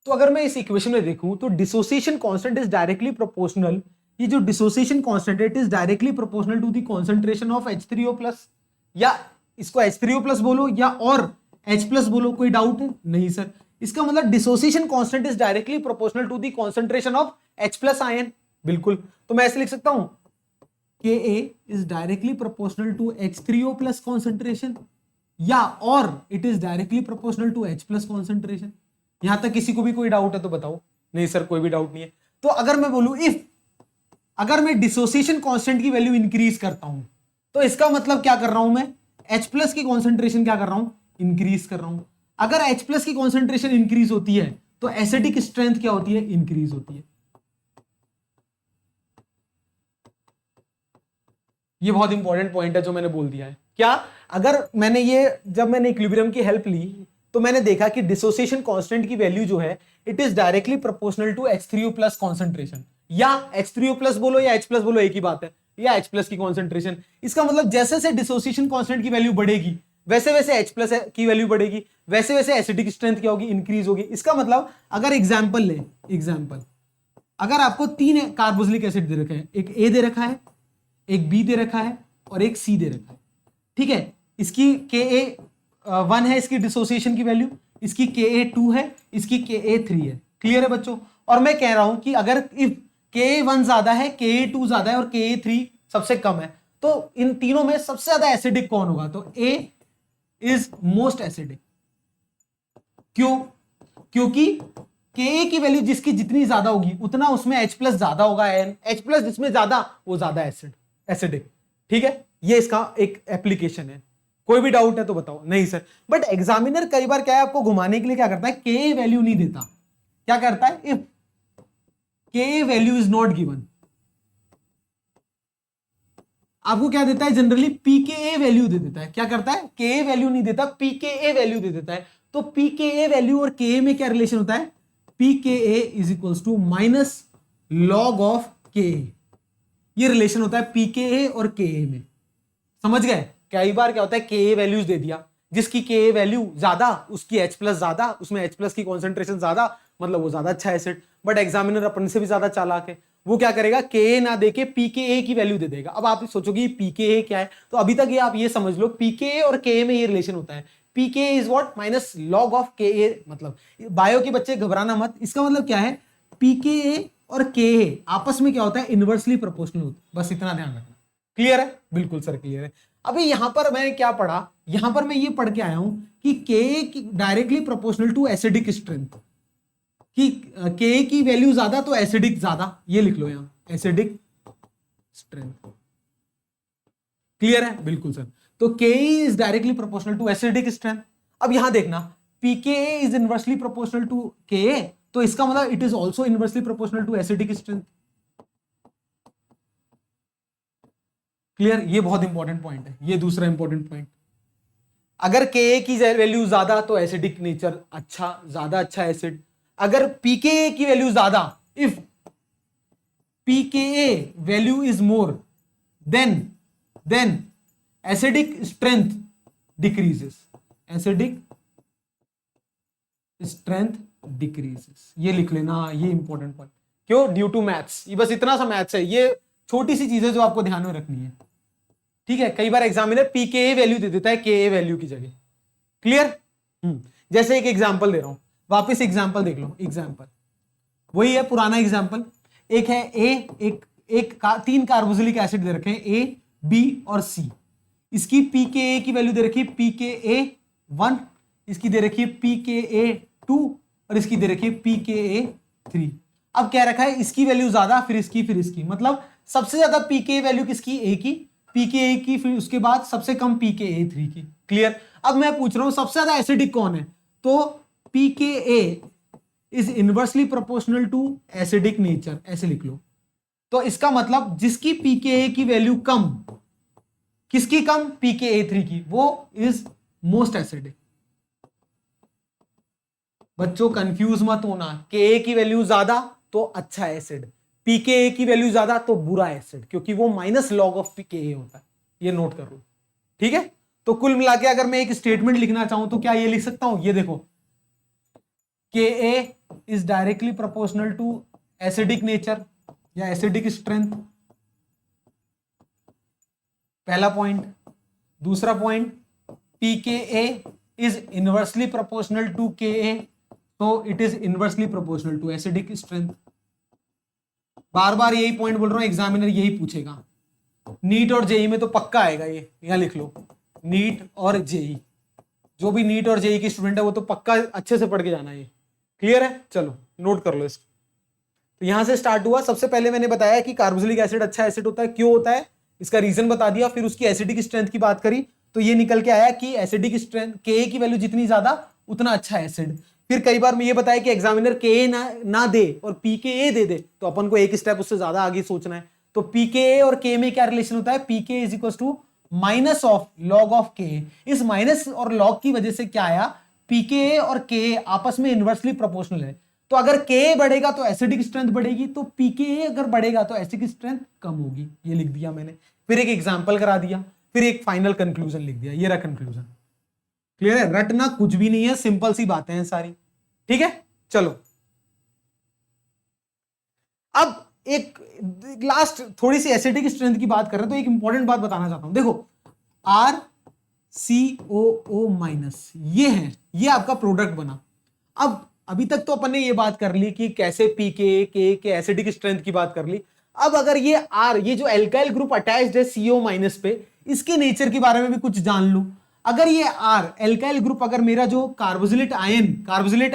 तो अगर मैं इस इक्वेशन में देखूं तो dissociation constant is directly proportional, ये जो डिसोसिएशन कांस्टेंट है it is directly proportional to the concentration of H3O plus, या इसको H3O प्लस बोलो या और H प्लस बोलो, कोई डाउट है? नहीं सर। इसका मतलब dissociation constant is directly proportional to the concentration of H plus ion. बिल्कुल, तो मैं ऐसे लिख सकता हूं KA is directly proportional to H3O plus concentration, या और it is directly proportional to H plus concentration. यहां तक किसी को भी कोई डाउट है तो बताओ? नहीं सर, कोई भी डाउट नहीं है। तो अगर मैं बोलूं अगर मैं डिसोसिएशन कांस्टेंट की वैल्यू इंक्रीज करता हूं तो इसका मतलब क्या कर रहा हूं मैं? H प्लस की कॉन्सेंट्रेशन क्या कर रहा हूं? इंक्रीज कर रहा हूं। अगर H प्लस की कॉन्सेंट्रेशन इंक्रीज होती है तो एसिडिक स्ट्रेंथ क्या होती है? इंक्रीज होती है। ये बहुत इंपॉर्टेंट पॉइंट है जो मैंने बोल दिया है। क्या? अगर जब मैंने इक्विलिब्रियम की हेल्प ली तो मैंने देखा कि डिसोसिएशन कांस्टेंट की वैल्यू जो है it is directly proportional to H3O plus concentration, या H3O प्लस बोलो या H प्लस बोलो, एक ही बात है, या H प्लस की कॉन्सेंट्रेशन। इसका मतलब जैसे जैसे डिसोसिएशन कांस्टेंट की वैल्यू बढ़ेगी वैसे वैसे H प्लस की वैल्यू बढ़ेगी, वैसे वैसे एसिडिक स्ट्रेंथ क्या होगी? इंक्रीज होगी। इसका मतलब अगर एग्जांपल अगर आपको 3 कार्बोक्सिलिक एसिड दे रखे हैं, एक A दे रखा है, एक B दे रखा है और एक C दे रखा है, ठीक है, इसकी KA1 है इसकी डिसोसिएशन की वैल्यू, इसकी KA2 है, इसकी KA3 है। क्लियर है बच्चों? और मैं कह रहा हूं कि अगर इफ KA1 ज्यादा है, KA2 ज्यादा है और KA3 सबसे कम है तो इन तीनों में सबसे ज्यादा एसिडिक कौन होगा? तो A इज मोस्ट एसिडिक। क्यों? क्योंकि KA की वैल्यू जिसकी जितनी ज्यादा होगी उतना उसमें H प्लस ज्यादा होगा, H प्लस जिसमें ज्यादा वो ज्यादा एसिडिक। ठीक है, ये इसका एक एप्लीकेशन है। कोई भी डाउट है तो बताओ? नहीं सर। बट एग्जामिनर कई बार क्या है, आपको घुमाने के लिए क्या करता है? KA वैल्यू नहीं देता। क्या करता है? If KA value is not given, आपको क्या देता है? जनरली pKa वैल्यू दे देता है। क्या करता है? KA वैल्यू नहीं देता, pKa वैल्यू दे देता है। तो pKa वैल्यू और KA में क्या रिलेशन होता है? pKa is equals to minus log of KA। ये रिलेशन होता है pKa और KA में। समझ गए? कई बार क्या होता है, KA वैल्यूज दे दिया, जिसकी KA वैल्यू ज्यादा उसकी H प्लस ज्यादा, उसमें H प्लस की कॉन्सेंट्रेशन ज्यादा, मतलब वो ज्यादा अच्छा एसिड। बट एग्जामिनर अपन से भी ज्यादा चालाक है, वो क्या करेगा? KA ना देके pKa की वैल्यू दे देगा। अब आप सोचोगे pKa क्या है, तो अभी तक ये आप ये समझ लो pKa और KA में ये रिलेशन होता है। pKa is what? Minus log of KA। मतलब बायो के बच्चे घबराना मत, इसका मतलब क्या है? pKa और KA आपस में क्या होता है? इनवर्सली प्रोपोर्शनल होता है। बस इतना ध्यान रखना। क्लियर है? बिल्कुल सर क्लियर है। अभी यहां पर मैं क्या पढ़ा, यहां पर मैं ये पढ़ के आया हूं कि K directly proportional to acidic strength, कि के की वैल्यू ज्यादा तो एसिडिक ज्यादा, ये लिख लो यहां एसिडिक स्ट्रेंथ। क्लियर है? बिल्कुल सर। तो K is directly proportional to acidic strength. अब यहां देखना pK is inversely proportional to K, तो इसका मतलब it is also inversely proportional to acidic strength. Clear? ये बहुत इंपॉर्टेंट पॉइंट है, ये दूसरा इंपॉर्टेंट पॉइंट। अगर के की वैल्यू ज्यादा तो एसिडिक नेचर अच्छा, ज्यादा अच्छा एसिड। अगर पीके की वैल्यू ज्यादा, if pKa value is more, then acidic strength decreases, acidic strength decreases। ये लिख लेना, ये इंपॉर्टेंट पॉइंट। क्यों? Due to maths. ये बस इतना सा मैथ्स है, ये छोटी सी चीज है जो आपको ध्यान में रखनी है। ठीक है? कई बार एग्जामिनर pKa वैल्यू दे देता है Ka वैल्यू की जगह। क्लियर? जैसे एक एग्जांपल दे रहा हूं, वापस एग्जांपल देख लो। एग्जांपल वही है, पुराना एग्जांपल। एक है तीन कार्बोक्सिलिक एसिड दे रखे हैं, ए बी और सी। इसकी pKa की वैल्यू दे रखी है pKa 1, इसकी दे रखी है pKa 2 और इसकी दे रखी है pKa 3। अब क्या रखा है, इसकी वैल्यू ज्यादा, फिर इसकी, मतलब सबसे ज्यादा pKa वैल्यू किसकी? ए की, pKa की, फिर उसके बाद सबसे कम pKa 3 की। क्लियर? अब मैं पूछ रहा हूं सबसे ज्यादा एसिडिक कौन है, तो pKa is inversely proportional to acidic nature, ऐसे लिख लो। तो इसका मतलब जिसकी pKa की वैल्यू कम, किसकी कम? pKa 3 की, वो इज मोस्ट एसिडिक। बच्चों कंफ्यूज मत होना, Ka की वैल्यू ज्यादा तो अच्छा एसिड, pKa की वैल्यू ज्यादा तो बुरा एसिड, क्योंकि वो माइनस लॉग ऑफ pKa होता है। ये नोट कर लो। ठीक है? तो कुल मिला के अगर मैं एक स्टेटमेंट लिखना चाहूं तो क्या ये लिख सकता हूं? ये देखो, Ka is directly proportional to acidic nature या acidic strength, पहला पॉइंट। दूसरा point, pKa is inversely proportional to Ka, so it is inversely proportional to acidic strength। बार बार यही पॉइंट बोल रहा हूं, एग्जामिनर यही पूछेगा। नीट और जेई में तो पक्का आएगा ये, यहां लिख लो, नीट और जेई। जो भी नीट और जेई की स्टूडेंट है वो तो पक्का अच्छे से पढ़ के जाना है। क्लियर है? चलो नोट कर लो इसको। तो यहां से स्टार्ट हुआ। सबसे पहले मैंने बताया कि कार्बोक्सिलिक एसिड अच्छा एसिड होता है, क्यों होता है, इसका रीजन बता दिया। फिर उसकी एसिडिक स्ट्रेंथ की बात करी, तो ये निकल के आया कि एसिडिक स्ट्रेंथ के की वैल्यू जितनी ज्यादा उतना अच्छा एसिड। फिर कई बार मैं ये बताया कि एग्जामिनर के ना दे और पीके दे दे, तो अपन को एक स्टेप उससे ज्यादा आगे सोचना है। तो पीके और के में क्या रिलेशन होता है? PK is equal to minus of log of K. इस माइनस और लॉग की वजह से क्या आया, पीके और के आपस में इनवर्सली प्रोपोर्शनल है। तो अगर के बढ़ेगा तो एसिडिक स्ट्रेंथ बढ़ेगी, तो पीके अगर बढ़ेगा तो एसिडिक स्ट्रेंथ कम होगी। ये लिख दिया मैंने, फिर एक एग्जांपल करा दिया, फिर एक फाइनल कंक्लूजन लिख दिया। ये रहा कंक्लूजन। क्लियर है? रटना कुछ भी नहीं है, सिंपल सी बातें हैं सारी। ठीक है? चलो अब एक लास्ट थोड़ी सी एसिडिक स्ट्रेंथ की बात कर रहे हैं, तो एक इंपॉर्टेंट बात बताना चाहता हूं। देखो RCOO माइनस, ये है, ये आपका प्रोडक्ट बना। अब अभी तक तो अपन ने ये बात कर ली कि कैसे पीके के एसिडिक स्ट्रेंथ की बात कर ली। अब अगर ये आर, ये जो एल्काइल ग्रुप अटैच्ड है CO माइनस पे, इसके नेचर के बारे में भी कुछ जान लो। अगर ये आर एल्काइल ग्रुप, अगर मेरा जो कार्बोक्सिलेट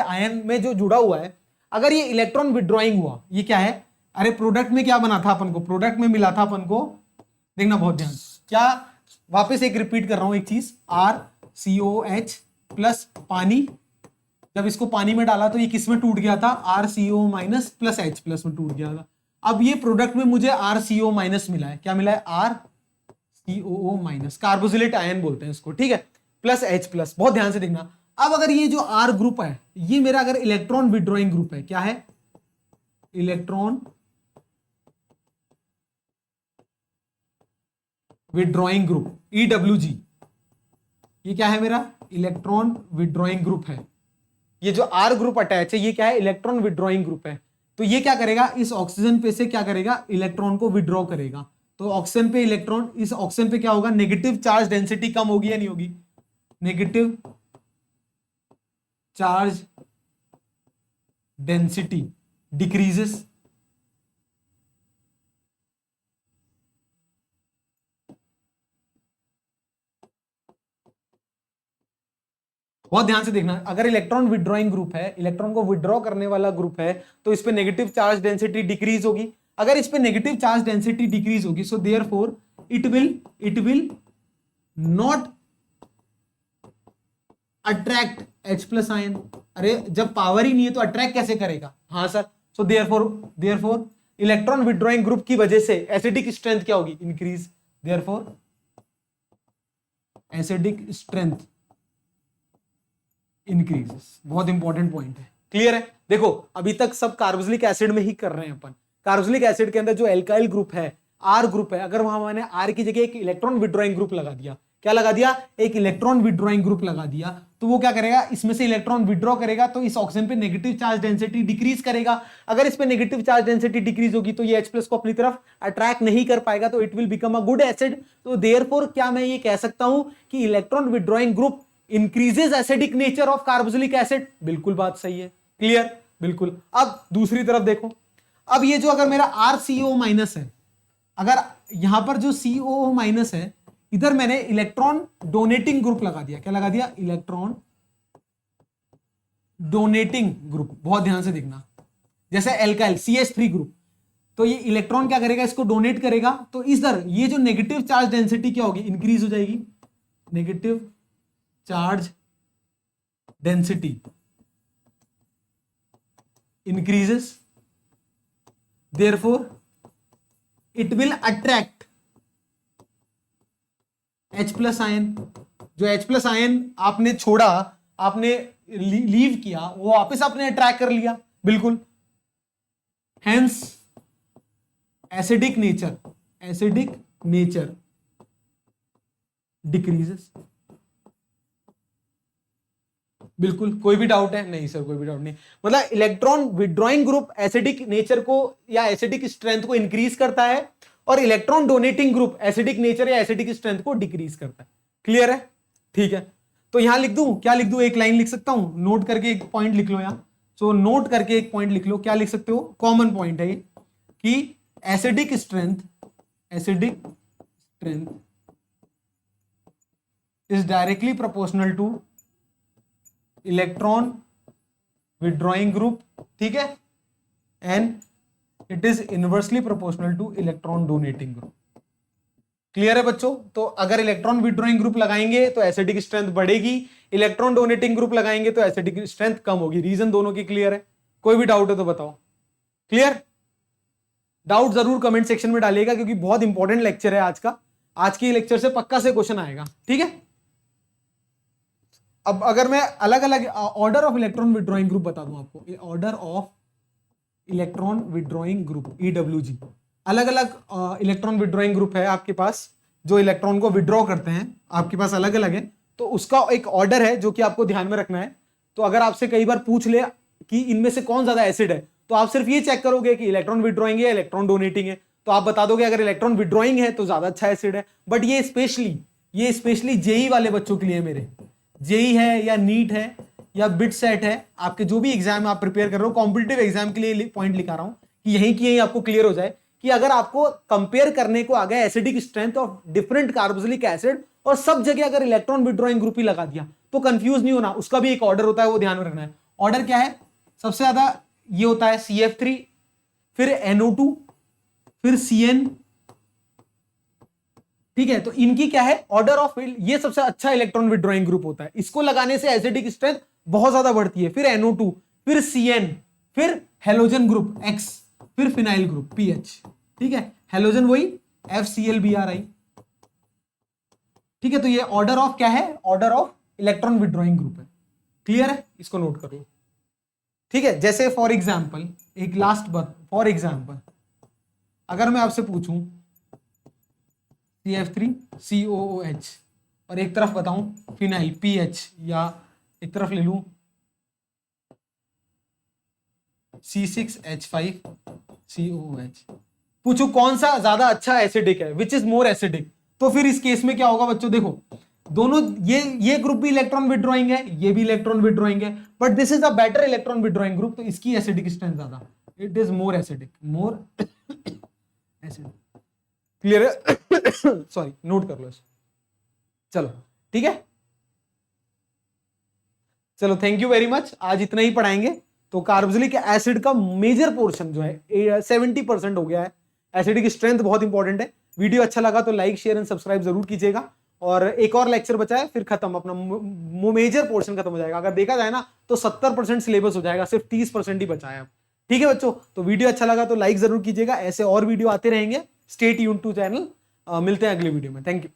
आयन में जो जुड़ा हुआ है, अगर ये इलेक्ट्रॉन विड्रॉइंग हुआ, ये क्या है? अरे प्रोडक्ट में क्या बना था अपन को? प्रोडक्ट में मिला था अपन को, देखना बहुत ध्यान, क्या, वापस एक रिपीट कर रहा हूं एक चीज, RCOH प्लस पानी। जब इसको पानी में डाला तो ये किस में टूट गया था? RCO minus plus H plus में टूट गया था। अब ये प्रोडक्ट में मुझे RCO माइनस मिला है, क्या मिला है? RCOO माइनस, कार्बोक्सिलेट आयन बोलते हैं इसको। ठीक है? प्लस H प्लस, बहुत ध्यान से देखना। अब अगर ये जो R ग्रुप है, ये मेरा अगर इलेक्ट्रॉन विड्रॉइंग ग्रुप है, क्या है? Electron withdrawing group, EWG। ये क्या है मेरा? इलेक्ट्रॉन विड्रॉइंग ग्रुप है। ये जो R ग्रुप अटैच है, ये क्या है? इलेक्ट्रॉन विड्रॉइंग ग्रुप है। तो ये क्या करेगा? इस ऑक्सीजन पे से क्या करेगा? इलेक्ट्रॉन को विड्रॉ करेगा। तो ऑक्सीजन पे इलेक्ट्रॉन, इस ऑक्सीजन पे क्या होगा? नेगेटिव चार्ज डेंसिटी कम होगी या नहीं होगी? Negative charge density decreases. बहुत ध्यान से देखना, अगर इलेक्ट्रॉन विड्रॉइंग ग्रुप है, इलेक्ट्रॉन को विड्रॉ करने वाला ग्रुप है, तो इस पे नेगेटिव चार्ज डेंसिटी डिक्रीज होगी। अगर इस पे नेगेटिव चार्ज डेंसिटी डिक्रीज होगी, so therefore it will not attract H plus ion. अरे जब पावर ही नहीं है तो अट्रैक्ट कैसे करेगा? हाँ sir, so therefore electron withdrawing group की वजह से एसिडिक स्ट्रेंथ क्या होगी? Increase. Therefore acidic strength increases. बहुत इंपॉर्टेंट पॉइंट है, क्लियर है? देखो अभी तक सब कार्बोक्सिलिक एसिड में ही कर रहे हैं अपन। कार्बोक्सिलिक एसिड के अंदर जो एल्काइल ग्रुप है, आर ग्रुप है, अगर वहां मैंने आर की जगह एक इलेक्ट्रॉन विड्रॉइंग ग्रुप लगा दिया, क्या लगा दिया? एक इलेक्ट्रॉन विड्रॉइंग ग्रुप लगा दिया, तो वो क्या करेगा? इसमें से इलेक्ट्रॉन विड्रॉ करेगा, तो इस ऑक्सीजन पे नेगेटिव चार्ज डेंसिटी डिक्रीज करेगा। अगर इस पे नेगेटिव चार्ज डेंसिटी डिक्रीज होगी तो ये H प्लस को अपनी तरफ अट्रैक्ट नहीं कर पाएगा, तो it will become a good acid. तो देयरफॉर क्या मैं ये कह सकता हूं कि electron withdrawing group increases acidic nature of carboxylic acid? बिल्कुल बात सही है, क्लियर, बिल्कुल। अब दूसरी तरफ देखो, अब ये जो अगर मेरा RCO माइनस है, अगर यहां पर जो COO माइनस है, इधर मैंने इलेक्ट्रॉन डोनेटिंग ग्रुप लगा दिया। क्या लगा दिया? Electron donating group. बहुत ध्यान से देखना, जैसे एल्काइल CH3 ग्रुप, तो ये इलेक्ट्रॉन क्या करेगा? इसको डोनेट करेगा, तो इधर ये जो नेगेटिव चार्ज डेंसिटी क्या होगी? इंक्रीज हो जाएगी। Negative charge density increases, therefore it will attract H plus ion. जो H प्लस आयन आपने छोड़ा, आपने लीव किया, वो वापस आपने अट्रैक्ट कर लिया, बिल्कुल। Hence acidic nature decreases. बिल्कुल। कोई भी डाउट है? नहीं सर, कोई भी डाउट नहीं। मतलब electron withdrawing group acidic nature को या एसिडिक स्ट्रेंथ को इंक्रीज करता है, और electron donating group acidic nature या एसिडिक स्ट्रेंथ को डिक्रीज करता है। क्लियर है? ठीक है, तो यहां लिख दूं, क्या लिख दूं? एक लाइन लिख सकता हूं, नोट करके एक पॉइंट लिख लो यहां। सो नोट करके एक पॉइंट लिख लो। क्या लिख सकते हो? कॉमन पॉइंट है ये कि acidic strength is directly proportional two electron withdrawing group, ठीक है, and it is inversely proportional two electron donating group. Clear है बच्चों? तो अगर इलेक्ट्रॉन विड्रॉइंग ग्रुप लगाएंगे तो एसिडिक स्ट्रेंथ बढ़ेगी, इलेक्ट्रॉन डोनेटिंग ग्रुप लगाएंगे तो एसिडिक स्ट्रेंथ कम होगी। रीजन दोनों की क्लियर है? कोई भी डाउट है तो बताओ। क्लियर? डाउट जरूर कमेंट सेक्शन में डालिएगा, क्योंकि बहुत इंपॉर्टेंट लेक्चर है आज का। आज के लेक्चर से पक्का से क्वेश्चन आएगा, ठीक है। अब अगर मैं अलग अलग order of electron withdrawing group बता दूं आपको, order of electron withdrawing group EWG, अलग अलग इलेक्ट्रॉन विड्रॉइंग ग्रुप है आपके पास, जो इलेक्ट्रॉन को विड्रॉ करते हैं, आपके पास अलग अलग है। तो उसका एक ऑर्डर है जो कि आपको ध्यान में रखना है। तो अगर आपसे कई बार पूछ ले कि इनमें से कौन ज्यादा एसिड है, तो आप सिर्फ ये चेक करोगे कि इलेक्ट्रॉन विड्रॉइंग है, इलेक्ट्रॉन डोनेटिंग है, तो आप बता दोगे अगर इलेक्ट्रॉन विड्रॉइंग है तो ज्यादा अच्छा एसिड है। बट ये स्पेशली जेई वाले बच्चों के लिए, मेरे जेई है या नीट है या बिट सेट है, आपके जो भी एग्जाम आप प्रिपेयर कर रहे हो, कॉम्पिटिटिव एग्जाम के लिए पॉइंट लिखा रहा हूं कि यहीं की यहीं आपको क्लियर हो जाए कि अगर आपको कंपेयर करने को आ गया acidic strength of different carboxylic acid, और सब जगह अगर इलेक्ट्रॉन विड्रॉइंग ग्रुप ही लगा दिया, तो कंफ्यूज नहीं होना, उसका भी एक ऑर्डर होता है, वो ध्यान में रखना है। ऑर्डर क्या है? सबसे ज्यादा ये होता है CF3, फिर NO2, फिर CN, ठीक है। तो इनकी क्या है? ऑर्डर ऑफ, ये सबसे अच्छा इलेक्ट्रॉन विड्रॉइंग ग्रुप होता है, इसको लगाने से एसिडिक स्ट्रेंथ बहुत ज्यादा बढ़ती है। फिर NO2, फिर CN, फिर हेलोजन ग्रुप X, फिर फिनाइल ग्रुप PH, ठीक है। हेलोजन वही FClBrI, ठीक है। तो ये ऑर्डर ऑफ क्या है? Order of electron withdrawing group है। क्लियर है? इसको नोट कर लो, ठीक है। जैसे फॉर एग्जाम्पल, एक लास्ट बात, फॉर एग्जाम्पल अगर मैं आपसे पूछूं CF3 COOH और एक तरफ बताऊं फिनाइल PH, या एक तरफ ले लूं C6H5 COOH, पूछू कौन सा ज्यादा अच्छा एसिडिक है, विच इज मोर एसिडिक, तो फिर इस केस में क्या होगा बच्चों? देखो दोनों, ये ग्रुप भी इलेक्ट्रॉन विड्रॉइंग है, ये भी इलेक्ट्रॉन विड्रॉइंग है, but this is a better electron withdrawing group, तो इसकी एसिडिक स्ट्रेंथ ज्यादा, it is more acidic, more acidic. Clear है? सॉरी, नोट कर लो इसको। चलो ठीक है। चलो थैंक यू वेरी मच, आज इतना ही पढ़ाएंगे। तो कार्बोक्सिलिक एसिड का मेजर पोर्शन जो है 70% हो गया है। एसिड की स्ट्रेंथ बहुत इंपॉर्टेंट है। वीडियो अच्छा लगा तो लाइक शेयर एंड सब्सक्राइब जरूर कीजिएगा। और एक और लेक्चर बचा है, फिर खत्म, अपना मेजर पोर्शन खत्म हो जाएगा। अगर देखा जाए ना तो 70% सिलेबस हो जाएगा, सिर्फ 30% ही बचा है अब। ठीक है बच्चों, तो वीडियो अच्छा लगा तो लाइक जरूर कीजिएगा। ऐसे और वीडियो आते रहेंगे। Stay tuned to channel. मिलते हैं अगले वीडियो में। Thank you.